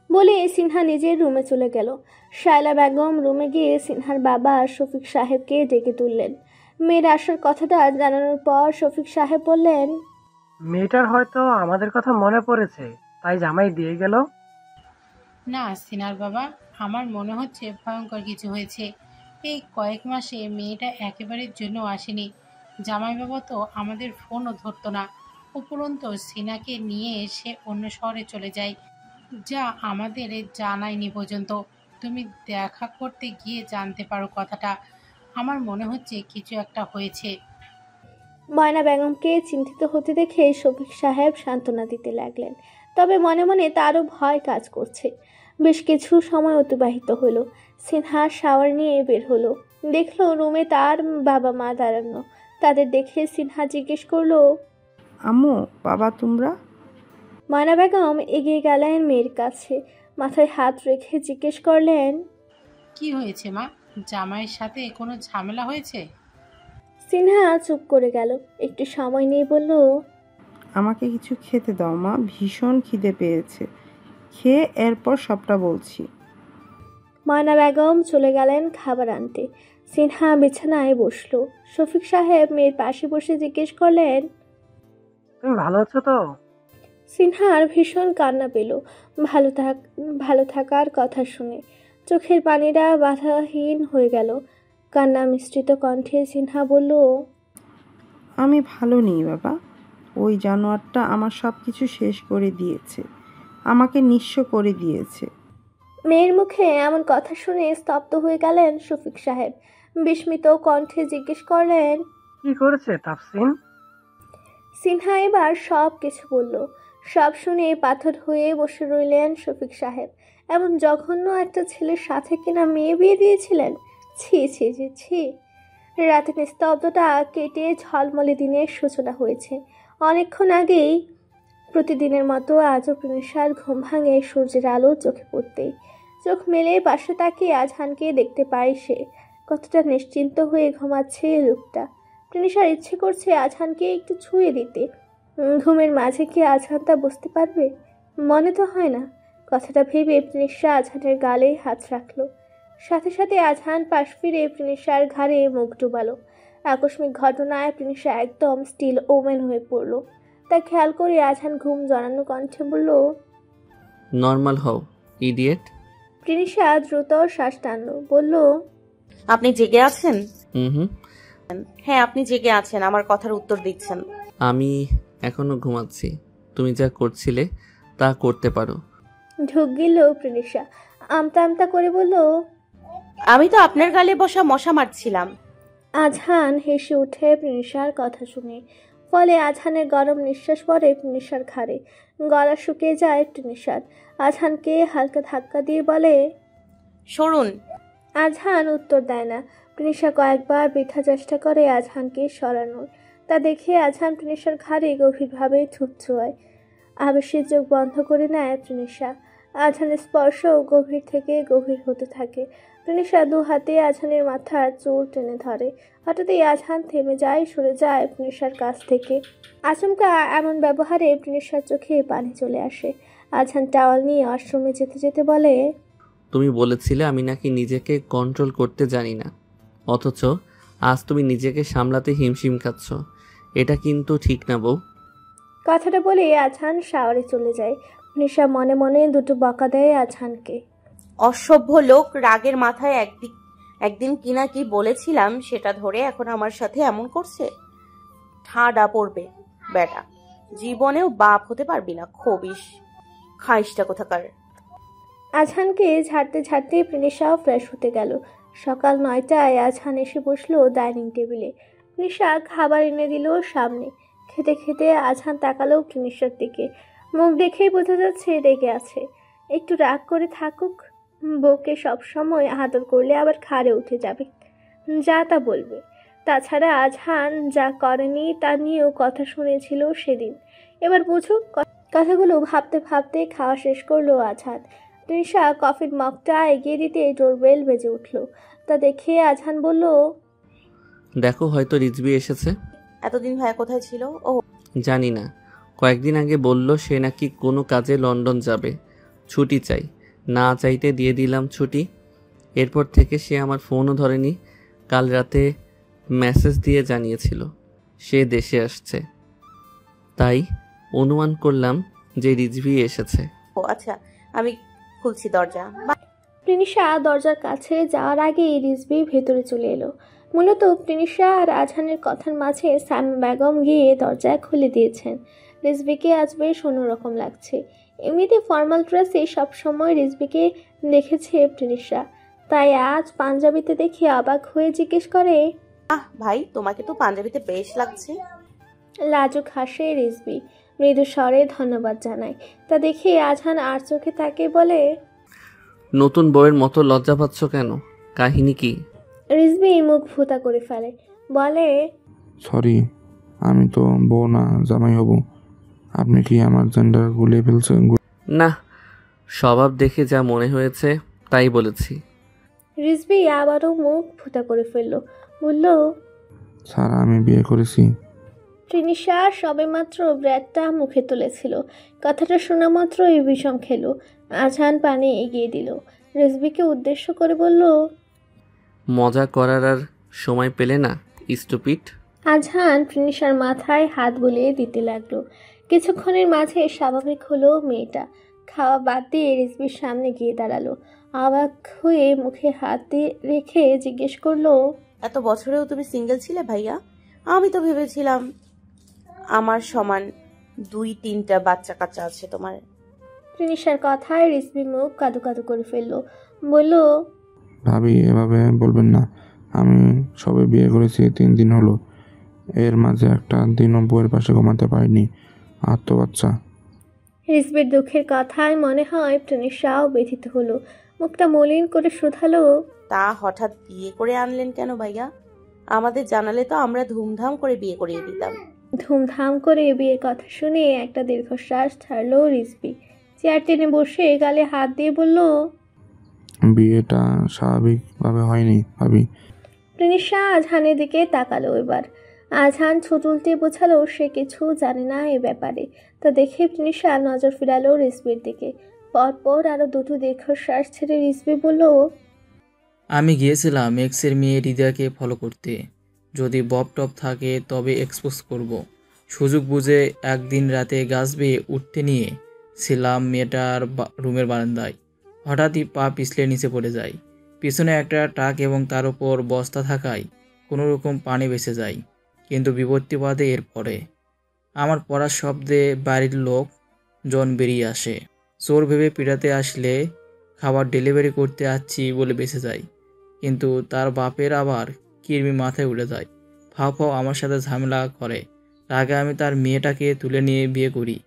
বলে সিনহা নিজের রুমে চলে গেল। শায়লা বেগম রুমে গিয়ে সিনহার বাবা শফিক সাহেবকে ডেকে তুললেন। মেয়ের আসার কথাটা জানানোর পর শফিক সাহেব বললেন, মেয়েটার হয়তো আমাদের কথা মনে পড়েছে, তাই জামাই দিয়ে গেল। না সিনার বাবা, আমার মনে হচ্ছে ভয়ঙ্কর কিছু হয়েছে। এই কয়েক মাসে মেয়েটা একেবারের জন্য আসেনি। জামাই বাবা তো আমাদের ফোনও ধরতো না। উপরন্তু সিনাকে নিয়ে এসে অন্য শহরে চলে যায়, যা আমাদের জানায়নি পর্যন্ত। তুমি দেখা করতে গিয়ে জানতে পারো কথাটা। আমার মনে হচ্ছে কিছু একটা হয়েছে। ময়না বেগমকে চিন্তিত হতে দেখে শফিক সাহেব সান্ত্বনা দিতে লাগলেন। তবে মনে মনে তারও ভয় কাজ করছে। বেশ কিছু সময় অতিবাহিত হলো। সিনহা শাওয়ার নিয়ে বের হলো। দেখলো রুমে তার বাবা মা দাঁড়ানো। তাদের দেখে সিনহা জিজ্ঞেস করলো, আম্মু, বাবা তোমরা? ময়না বেগম এগিয়ে গেলেন মেয়ের কাছে, মাথায় হাত রেখে জিজ্ঞেস করলেন, কি হয়েছে মা? জামাইয়ের সাথে কোনো ঝামেলা হয়েছে? সিনহা চুপ করে গেল। একটু সময় নিয়ে বলল, আমাকে কিছু খেতে দাও মা, ভীষণ খিদে পেয়েছে। খেয়ে এরপর সবটা বলছি। ময়না বেগম চলে গেলেন খাবার আনতে। সিনহা বিছানায় বসলো। শফিক সাহেব মেয়ের পাশে বসে জিজ্ঞেস করলেন, তুমি ভালো আছো তো? সিনহার ভীষণ কান্না পেল ভালো থাকার কথা শুনে। চোখের পানিটা বাধাহীন হয়ে গেল। কান্না মিশ্রিত কণ্ঠে সিনহা বলল, আমি ভালো নেই বাবা। ওই জানোয়ারটা আমার সব কিছু শেষ করে দিয়েছে, আমাকে নিঃস্ব করে দিয়েছে। মেয়ের মুখে এমন কথা শুনে স্তব্ধ হয়ে গেলেন শফিক সাহেব। বিস্মিত কণ্ঠে জিজ্ঞেস করলেন, কি করেছে তাফসিন? সিনহা এবার সব কিছু বলল। সব শুনে পাথর হয়ে বসে রইলেন শফিক সাহেব। এমন জঘন্য একটা ছেলের সাথে কিনা মেয়ে বিয়ে দিয়েছিলেন। ছি ছি ছি ছি। রাতের নিস্তব্ধতা কেটে ঝলমলে দিনের সূচনা হয়েছে। অনেকক্ষণ আগেই প্রতিদিনের মতো আজও প্রিনিশার ঘুম ভাঙে সূর্যের আলো চোখে পড়তেই। চোখ মেলে পাশে তাকিয়ে আজহানকে দেখতে পায় সে। কতটা নিশ্চিন্ত হয়ে ঘুমাচ্ছে লোকটা। প্রিনিশার ইচ্ছে করছে আজহানকে একটু ছুঁয়ে দিতে। ঘুমের মাঝে কি আজহান তা বুঝতে পারবে? মনে তো হয় না। কথাটা ভেবে প্রিনিশা আজহানের গালে হাত রাখলো। সাথে সাথে আজহান পাশ ফিরে প্রিনিশার ঘাড়ে মুখ ডুবালো। আকস্মিক ঘটনায় প্রিনিশা একদম স্টিল ওমেন হয়ে পড়ল। তা খেয়াল করে আজহান ঘুম জড়ানো কণ্ঠে বলল, নর্মাল হও ইডিয়েট। প্রিনিশা দ্রুত শ্বাস টানল, বলল, আপনি জেগে আছেন? হুম। হ্যাঁ, আপনি জেগে আছেন, আমার কথার উত্তর দিচ্ছেন। আমি এখনো ঘুমাচ্ছি। তুমি যা করছিলে তা করতে পারো। ঢুক গেল প্রিনিশা। আমতা আমতা করে বলল, আমি তো আপনার গালে বসা মশা মারছিলাম। আজহান হেসে উঠে প্রিনিশার কথা শুনে। ফলে আজহানের গরম নিঃশ্বাস পড়ে প্রিনিশার ঘাড়ে। গলা শুকিয়ে যায় প্রিনিশার। আজহানকে হালকা ধাক্কা দিয়ে বলে, সরুন। আজহান উত্তর দেয় না। প্রিনিশা কয়েকবার বৃথা চেষ্টা করে আজহানকে সরানোর। তা দেখে আজহান প্রিনিশার ঘাড়ে গভীরভাবে ঠোঁট ছোঁয়ায়। আবেশের চোখ বন্ধ করে নেয় প্রিনিশা। আজহানের স্পর্শ গভীর থেকে গভীর হতে থাকে। প্রিনিশা দু হাতে আজহানের মাথার চুল টেনে ধরে। হঠাৎই আজহান থেমে যায়, সরে যায় প্রিনিশার কাছ থেকে। আচমকা এমন ব্যবহারে প্রিনিশার চোখে পানি চলে আসে। আজহান টাওয়াল নিয়ে ওয়াশরুমে যেতে যেতে বলে, তুমি বলেছিলে আমি নাকি নিজেকে কন্ট্রোল করতে জানি না, অথচ আজ তুমি নিজেকে সামলাতে হিমশিম খাচ্ছ। এটা কিন্তু ঠিক না বউ। কথাটা বলে আজহান শাওয়ারে চলে যায়। প্রিনিশা মনে মনে দুটো বকা দেয় আজহানকে। অসভ্য লোক, রাগের মাথায় একদিন কিনা কি বলেছিলাম সেটা ধরে এখন আমার সাথে এমন করছে। ঠাডা পড়বে বেটা, জীবনেও বাপ হতে পারবি না, খবিস খাইসটা কোথাকার। আজহানকে ঝাড়তে ঝাড়তে প্রিনিশাও ফ্রেশ হতে গেল। সকাল 9টায় আজহান এসে বসলো ডাইনিং টেবিলে। প্রিনিশা খাবার এনে দিল সামনে। খেতে খেতে আজহান তাকালো প্রিনিশার দিকে। মুখ দেখেই বোঝা যাচ্ছে রেগে আছে। একটু রাগ করে থাকুক, বউকে সবসময় আদর করলে আবার খাড়ে উঠে যাবে, যা তা বলবে। তাছাড়া আজহান যা করেনি তা নিয়েও কথা শুনেছিল সেদিন। এবার বুঝুক। কথাগুলো ভাবতে ভাবতে খাওয়া শেষ করলো আজহান। প্রিনিশা কফির মগটা এগিয়ে দিতে ডোরবেল বেজে উঠল। তা দেখে আজহান বলল, দেখো হয়তো রিজবি এসেছে। এতদিন ভাইয়া কোথায় ছিল? ও জানি না, কয়েকদিন আগে বলল সে নাকি কোনো কাজে লন্ডন যাবে, ছুটি চাই। না চাইতে দিয়ে দিলাম ছুটি। এরপর থেকে সে আমার ফোনও ধরেনি। কাল রাতে মেসেজ দিয়ে জানিয়েছিল সে দেশে আসছে। তাই অনুমান করলাম যে রিজভি এসেছে। ও আচ্ছা, আমি খুলছি দরজা। প্রিনিশা দরজার কাছে যাওয়ার আগে রিজভি ভেতরে চলে এলো। মূলত প্রিনিশা আর আজহানের কথার মাঝে সামিয়া বেগম গিয়ে দরজা খুলে দিয়েছেন। রিজভিকে আজ বেশ অন্যরকম লাগছে। এমনিতে ফর্মাল ড্রেসে সবসময় রিজভিকে দেখেছে প্রিনিশা, তাই আজ পাঞ্জাবিতে দেখে অবাক হয়ে জিজ্ঞেস করে, ভাই তোমাকে তো পাঞ্জাবিতে বেশ লাগছে। লাজুক হাসে রিজভি, মৃদু স্বরে ধন্যবাদ জানায়। তা দেখে আজহান আর চোখে তাকে বলে, নতুন বউয়ের মতো লজ্জা পাচ্ছ কেন? কাহিনী কি? রিজভি মুখ ভুতা করে ফেলে, বলে, সরি, আমি তো বউ না, জামাই হব। আপনি কি আমার জেন্ডার গুলিয়ে ফেলছেন? না, স্বভাব দেখে যা মনে হয়েছে তাই বলেছি। রিজভি আবারও মুখ ভুতা করে ফেলল, বলল, স্যার আমি বিয়ে করেছি। প্রিনিশা সবেমাত্র ব্রেডটা মুখে তুলেছিল। কথাটা শোনা মাত্রই বিষম খেলো। আজহান পানি এগিয়ে দিল, রিজভিকে উদ্দেশ্য করে বলল, মজা করার আর সময় পেলে না, স্টুপিড। আজহান প্রিনিশার মাথায় হাত বুলিয়ে দিতে লাগলো। কিছুক্ষণের মাঝে স্বাভাবিক হলো মেয়েটা। খাওয়া বাদ দিয়ে রিজভির সামনে গিয়ে দাঁড়ালো। অবাক হয়ে মুখে হাত দিয়ে রেখে জিজ্ঞেস করলো, এত বছরেও তুমি সিঙ্গেল ছিলে ভাইয়া? আমি তো ভেবেছিলাম আমার সমান 2-3টা বাচ্চা কাচ্চা আছে তোমার। প্রিনিশার কথায় রিজভি মুখ কাদু কাদু করে ফেললো, বলল, ভাবি এভাবে বলবেন না। আমি সবে বিয়ে করেছি 3 দিন হলো। এর মাঝে একটা দিনও বউয়ের পাশে ঘুমাতে পারিনি। আর তো বাচ্চা। রিজভির দুঃখের কথায় মনে হয় প্রিনিশাও ব্যথিত হলো। মুখটা মলিন করে শুধালো, তা হঠাৎ বিয়ে করে আনলেন কেন ভাইয়া? আমাদের জানালে তো আমরা ধুমধাম করে বিয়ে করিয়ে দিতাম। ধুমধাম করে বিয়ের কথা শুনে একটা দীর্ঘশ্বাস ছাড়লো রিজভি। চেয়ার টেনে বসে গালে হাত দিয়ে বলল, বিয়েটা স্বাভাবিকভাবে হয়নি ভাবি। প্রিনিশা আজহানের দিকে তাকালো। এবার আজহান ছোট উল্টে বোঝালো সে কিছু জানে না এ ব্যাপারে। তা দেখে প্রিনিশা নজর ফিরালো রিজভির দিকে। পরপর আরো দুটো দীর্ঘশ্বাস ছেড়ে রিজভি বলল, আমি গিয়েছিলাম এক্সের মেয়ে রিদাকে ফলো করতে। যদি বব টপ থাকে তবে এক্সপোজ করব। সুযোগ বুঝে একদিন রাতে গাছ বেয়ে উঠতে নিয়ে ছিলাম মেয়েটার রুমের বারান্দায়। হঠাৎই পা পিছলে নিচে পড়ে যায়। পিছনে একটা ট্রাক এবং তার উপর বস্তা থাকায় কোনো রকম পানি বেঁচে যায়। কিন্তু বিপত্তিবাদে এরপরে আমার পড়ার শব্দে বাড়ির লোক জন বেরিয়ে আসে। চোর ভেবে পিটাতে আসলে খাবার ডেলিভারি করতে আসছি বলে বেঁচে যায়। কিন্তু তার বাপের আবার কৃমি মাথায় উঠে যায়। ফাও ফাও আমার সাথে ঝামেলা করে। আগে আমি তার মেয়েটাকে তুলে নিয়ে বিয়ে করি।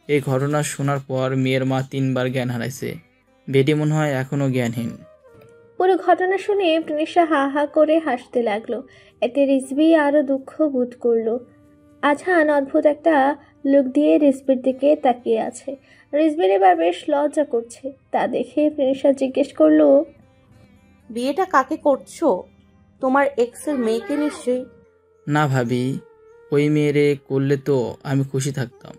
এই ঘটনা শোনার পর মেয়ের মা 3বার জ্ঞান হারাইছে। বেটি মনে হয় এখনও জ্ঞানহীন। পুরো ঘটনা শুনে প্রিনিশা হা হা করে হাসতে লাগলো। এতে রিজভি আরো দুঃখ বোধ করলো। আজহান অদ্ভুত একটা লুক দিয়ে রিজভির দিকে তাকিয়ে আছে। রিজভির এবার বেশ লজ্জা করছে। তা দেখে প্রিনিশা জিজ্ঞেস করলো, বিয়েটা কাকে করছো? তোমার এক্সের মেয়েকে নিশ্চয়ই? না ভাবি, ওই মেয়েরে করলে তো আমি খুশি থাকতাম।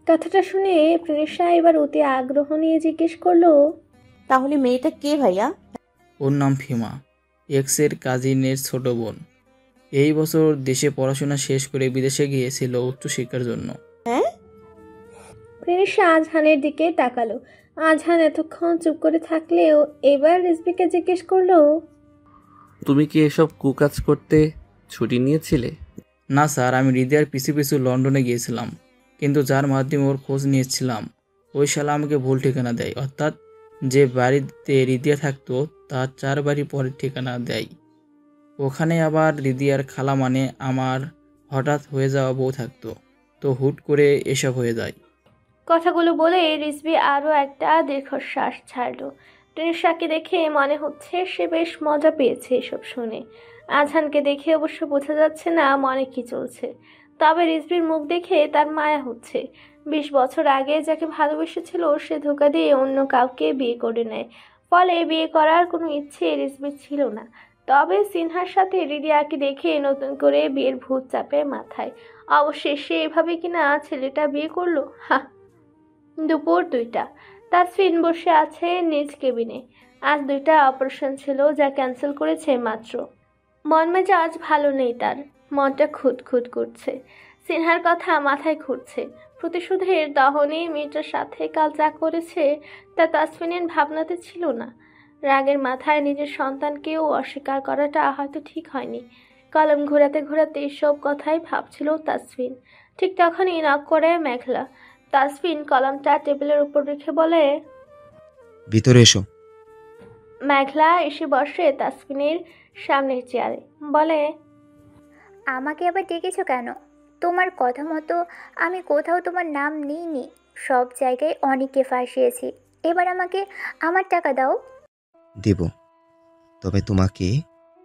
কথাটা শুনে প্রিনিশা এবার অতি আগ্রহ নিয়ে জিজ্ঞেস করলো, তাহলে মেয়েটা কে ভাইয়া? ওর নাম ফিমা, এক্সের কাজিনের ছোট বোন। এই বছর দেশে পড়াশোনা শেষ করে বিদেশে গিয়েছিল উচ্চশিক্ষার জন্য। হ্যাঁ? প্রিনিশা আজহানের দিকে তাকালো। আজহান এতক্ষণ চুপ করে থাকলেও এবার রিজভিকে জিজ্ঞেস করলো, তুমি কি এসব কুকাজ করতে ছুটি নিয়েছিলে? না স্যার, আমি রিদিয়ার পিছু পিছু লন্ডনে গিয়েছিলাম। কিন্তু যার মাধ্যমে ওর খোঁজ নিয়েছিলাম ওই শালা আমাকে ভুল ঠিকানা দেয়। অর্থাৎ যে বাড়িতে রিদিয়া থাকতো তার 4 বাড়ি পরের ঠিকানা দেয়। ওখানে আবার রিদিয়ার খালা মানে আমার হঠাৎ হয়ে যাওয়া বউ থাকতো। তো হুট করে এসব হয়ে যায়। কথাগুলো বলে রিজভি আরও একটা দীর্ঘশ্বাস ছাড়ল। প্রিনিশাকে দেখে মনে হচ্ছে সে বেশ মজা পেয়েছে এসব শুনে। আজহানকে দেখে অবশ্য বোঝা যাচ্ছে না মনে কি চলছে। তবে রিজভির মুখ দেখে তার মায়া হচ্ছে। 20 বছর আগে যাকে ভালোবেসেছিল সে ধোঁকা দিয়ে অন্য কাউকে বিয়ে করে নেয়। ফলে বিয়ে করার কোনো ইচ্ছে রিজভির ছিল না। তবে সিনহার সাথে রিদিয়াকে দেখে নতুন করে বিয়ের ভূত চাপে মাথায়। অবশেষে এভাবে কিনা ছেলেটা বিয়ে করলো। হা। দুপুর 2টা। তাসফিন বসে আছে নিজ কেবিনে। আজ 2টা অপারেশন ছিল, যা ক্যান্সেল করেছে মাত্র। মন মেজাজ ভালো নেই তার, মনটা খুঁতখুত করছে। সিনহার কথা মাথায় ঘুরছে। প্রতিশোধের দহনে মেয়েটার সাথে কাল যা করেছে তা তাসফিনের ভাবনাতে ছিল না। রাগের মাথায় নিজের সন্তানকেও অস্বীকার করাটা হয়তো ঠিক হয়নি। কলম ঘোরাতে ঘোরাতে সব কথাই ভাবছিল তাসফিন। ঠিক তখনই নক করে মেঘলা। তাসফিন কলমটা টেবিলের উপর রেখে বলে, ভিতরে এসো। মেঘলা এসে বসে তাসফিনের সামনের চেয়ারে। বলে, আমাকে আবার ডেকেছো কেন? তোমার কথা মতো আমি কোথাও তোমার নাম নিইনি। সব জায়গায় অনেককে ফাঁসিয়েছি। এবার আমাকে আমার টাকা দাও। দেব, তবে তোমাকে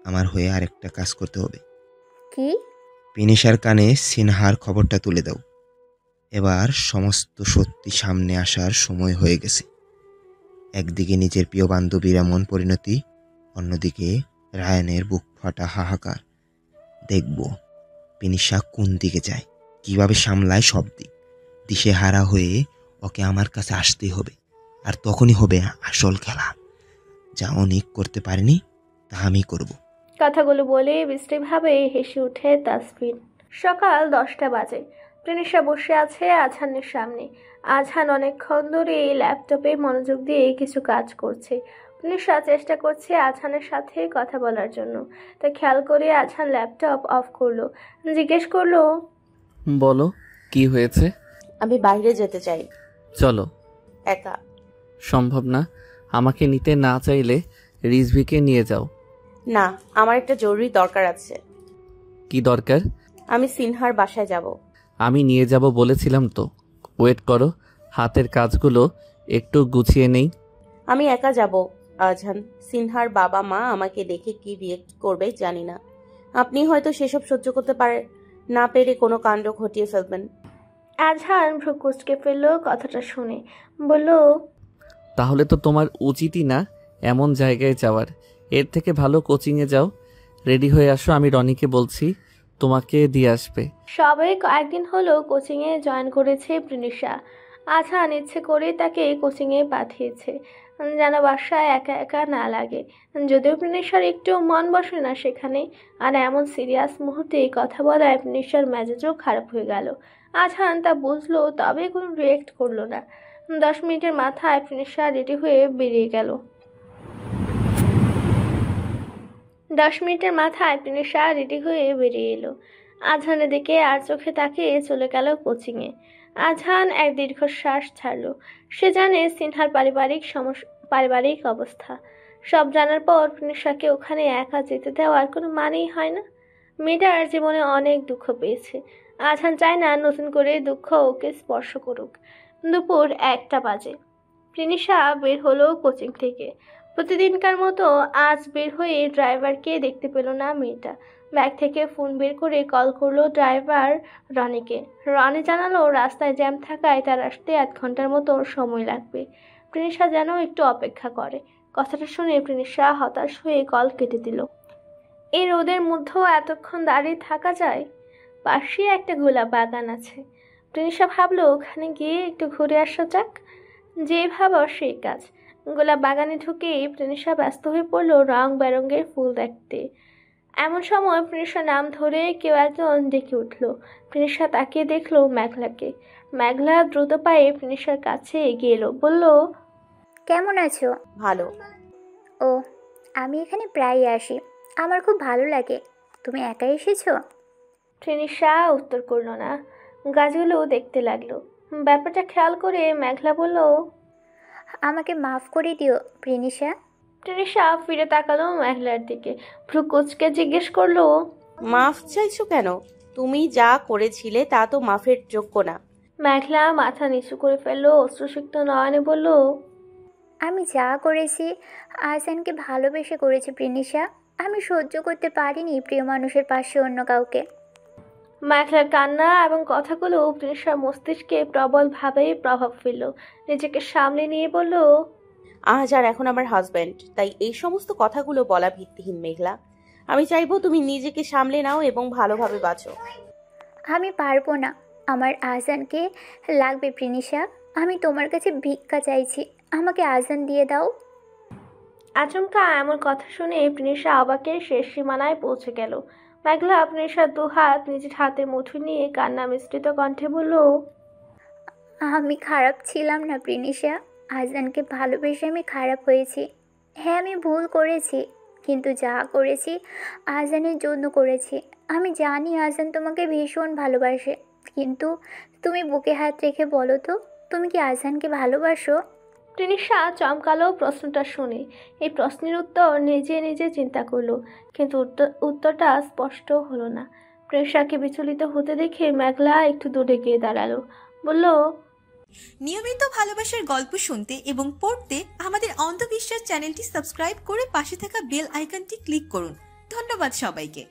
আমার হয়ে আরেকটা কাজ করতে হবে। কি? পিনিশার কানে সিনহার খবরটা তুলে দাও। এবার সমস্ত সত্যি সামনে আসার সময় হয়ে গেছে। একদিকে নিজের প্রিয় বান্ধবীর এমন পরিণতি, অন্যদিকে রায়ানের বুক ফাটা হাহাকার। দেখব পিনিশা কোন দিকে যায়, কিভাবে সামলায় সব দিক। দিশেহারা হয়ে ওকে আমার কাছে আসতেই হবে, আর তখনই হবে আসল খেলা। যা অনেক করতে পারিনি তা আমি করব। কথাগুলো বলে বিশ্রীভাবে হেসে উঠে তাসফিন। সকাল 10টা বাজে। প্রিনিশা বসে আছে আজহানের সামনে। আজহান অনেকক্ষণ ধরে ল্যাপটপে মনোযোগ দিয়ে কিছু কাজ করছে। প্রিনিশা চেষ্টা করছে আজহানের সাথে কথা বলার জন্য। তা খেয়াল করে আজহান ল্যাপটপ অফ করলো। জিজ্ঞেস করলো, বলো কি হয়েছে? আমি বাইরে যেতে চাই। চলো। একা সম্ভব না। আমাকে নিতে না চাইলে রিজভিকে নিয়ে যাও। না, আমার একটা জরুরি দরকার আছে। কি দরকার? আমি সিনহার বাসায় যাব। আমি নিয়ে যাব বলেছিলাম তো। ওয়েট করো, হাতের কাজগুলো একটু গুছিয়ে নেই। আমি একা যাব আজহান। সিনহার বাবা মা আমাকে দেখে কি রিয়েক্ট করবে জানি না। আপনি হয়তো সেসব সহ্য করতে না পেরে কোনো কাণ্ড ঘটিয়ে ফেলবেন। আজহান ভ্রু কুঁচকে ফেললো কথাটা শুনে। বলল, তাহলে তো তোমার উচিতই না এমন জায়গায় যাওয়ার। এর থেকে ভালো কোচিংয়ে যাও। রেডি হয়ে আসো, আমি রনিকে বলছি তোমাকে দিয়ে আসবে। সবে কয়েকদিন হলো কোচিংয়ে জয়েন করেছে প্রিনিশা। আজহান ইচ্ছে করে তাকে কোচিংয়ে পাঠিয়েছে, যেন বাসায় একা একা না লাগে। যদিও প্রিনিশার একটু মন বসে না সেখানে, আর এমন সিরিয়াস মুহূর্তে কথা বলায় প্রিনিশার মেজাজও খারাপ হয়ে গেল। আজহান তা বুঝলো, তবে কোনো রিয়েক্ট করলো না। 10 মিনিটের মাথায় প্রিনিশা রেডি হয়ে বেরিয়ে গেল। 10 মিনিটের মাথায় প্রিনিশা রেডি হয়ে বেরিয়ে এলো। আজহানের দিকে আর চোখে তাকিয়ে চলে গেল কোচিংয়ে। আজহান এক দীর্ঘশ্বাস ছাড়ল। সে জানে সিনহার পারিবারিক অবস্থা। সব জানার পর প্রিনিশাকে ওখানে একা যেতে দেওয়ার কোনো মানেই হয় না। মেয়েটার জীবনে অনেক দুঃখ পেয়েছে। আজহান চায় না নতুন করে দুঃখ ওকে স্পর্শ করুক। দুপুর 1টা বাজে। প্রিনিশা বের হলো কোচিং থেকে। প্রতিদিনকার মতো আজ বের হয়ে ড্রাইভারকে দেখতে পেল না মেয়েটা। ব্যাগ থেকে ফোন বের করে কল করলো ড্রাইভার রনিকে। রনি জানালো রাস্তায় জ্যাম থাকায় তার আসতে 1 ঘন্টার মতো সময় লাগবে। প্রিনিশা যেন একটু অপেক্ষা করে। কথাটা শুনে প্রিনিশা হতাশ হয়ে কল কেটে দিল। এই রোদের মধ্যেও এতক্ষণ দাঁড়িয়ে থাকা যায়? পাশে একটা গোলাপ বাগান আছে। প্রিনিশা ভাবলো ওখানে গিয়ে একটু ঘুরে আসা যাক। যে ভাবা সেই কাজ। গোলাপ বাগানে ঢুকে প্রিনিশা ব্যস্ত হয়ে পড়লো রং বেরঙের ফুল দেখতে। এমন সময় প্রিনিশা নাম ধরে কেউ একজন ডেকে উঠল। প্রিনিশা তাকিয়ে দেখলো মেঘলাকে। মেঘলা দ্রুত পায়ে প্রিনিশার কাছে এগিয়ে এলো। বলল, কেমন আছো? ভালো। ও, আমি এখানে প্রায়ই আসি। আমার খুব ভালো লাগে। তুমি একাই এসেছো? প্রিনিশা উত্তর করলো না। গাছগুলো দেখতে লাগলো। ব্যাপারটা খেয়াল করে মেঘলা বলল, আমাকে মাফ করে দিও প্রিনিশা। প্রিনিশা ফিরে তাকালো মেঘলার দিকে। ভ্রু কুঁচকে জিজ্ঞেস করলো, মাফ চাইছো কেন? তুমি যা করেছিলে তা তো মাফের যোগ্য না। মেঘলা মাথা নিচু করে ফেললো। অশ্রুসিক্ত নয়নে বলল, আমি যা করেছি আহসানকে ভালোবেসে করেছি প্রিনিশা। আমি সহ্য করতে পারিনি প্রিয় মানুষের পাশে অন্য কাউকে। মেঘলার কান্না এবং কথাগুলো প্রিনিশার মস্তিষ্কে প্রবলভাবে প্রভাব ফেলল। নিজেকে সামলে নিয়ে বলল, আজ আর এখন আমার হাজব্যান্ড, তাই এই সমস্ত কথাগুলো বলা ভিত্তিহীন মেঘলা। আমি চাইবো তুমি নিজেকে সামলে নাও এবং ভালোভাবে বাঁচো। আমি পারবো না, আমার আজানকে লাগবে প্রিনিশা। আমি তোমার কাছে ভিক্ষা চাইছি, আমাকে আজান দিয়ে দাও। আচমকা এমন কথা শুনে প্রিনিশা অবাকের শেষ সীমানায় পৌঁছে গেল। মেঘলা প্রিনিশার দুহাত নিজের হাতের মুঠো নিয়ে কান্না মিশ্রিত কণ্ঠে বলল, আমি খারাপ ছিলাম না প্রিনিশা, আজানকে ভালোবেসে আমি খারাপ হয়েছি। হ্যাঁ, আমি ভুল করেছি, কিন্তু যা করেছি আজানের জন্য করেছি। আমি জানি আজান তোমাকে ভীষণ ভালোবাসে, কিন্তু তুমি বুকে হাত রেখে বলো তো, তুমি কি আজানকে ভালোবাসো? প্রিনিশা চমকালো প্রশ্নটা শুনে। এই প্রশ্নের উত্তর নিজে নিজে চিন্তা করলো, কিন্তু উত্তরটা স্পষ্ট হলো না। প্রিনিশাকে বিচলিত হতে দেখে মেঘলা একটু দূরে গিয়ে দাঁড়ালো, বলল, নিয়মিত ভালোবাসার গল্প শুনতে এবং পড়তে আমাদের অন্ধবিশ্বাস চ্যানেলটি সাবস্ক্রাইব করে পাশে থাকা বেল আইকনটি ক্লিক করুন। ধন্যবাদ সবাইকে।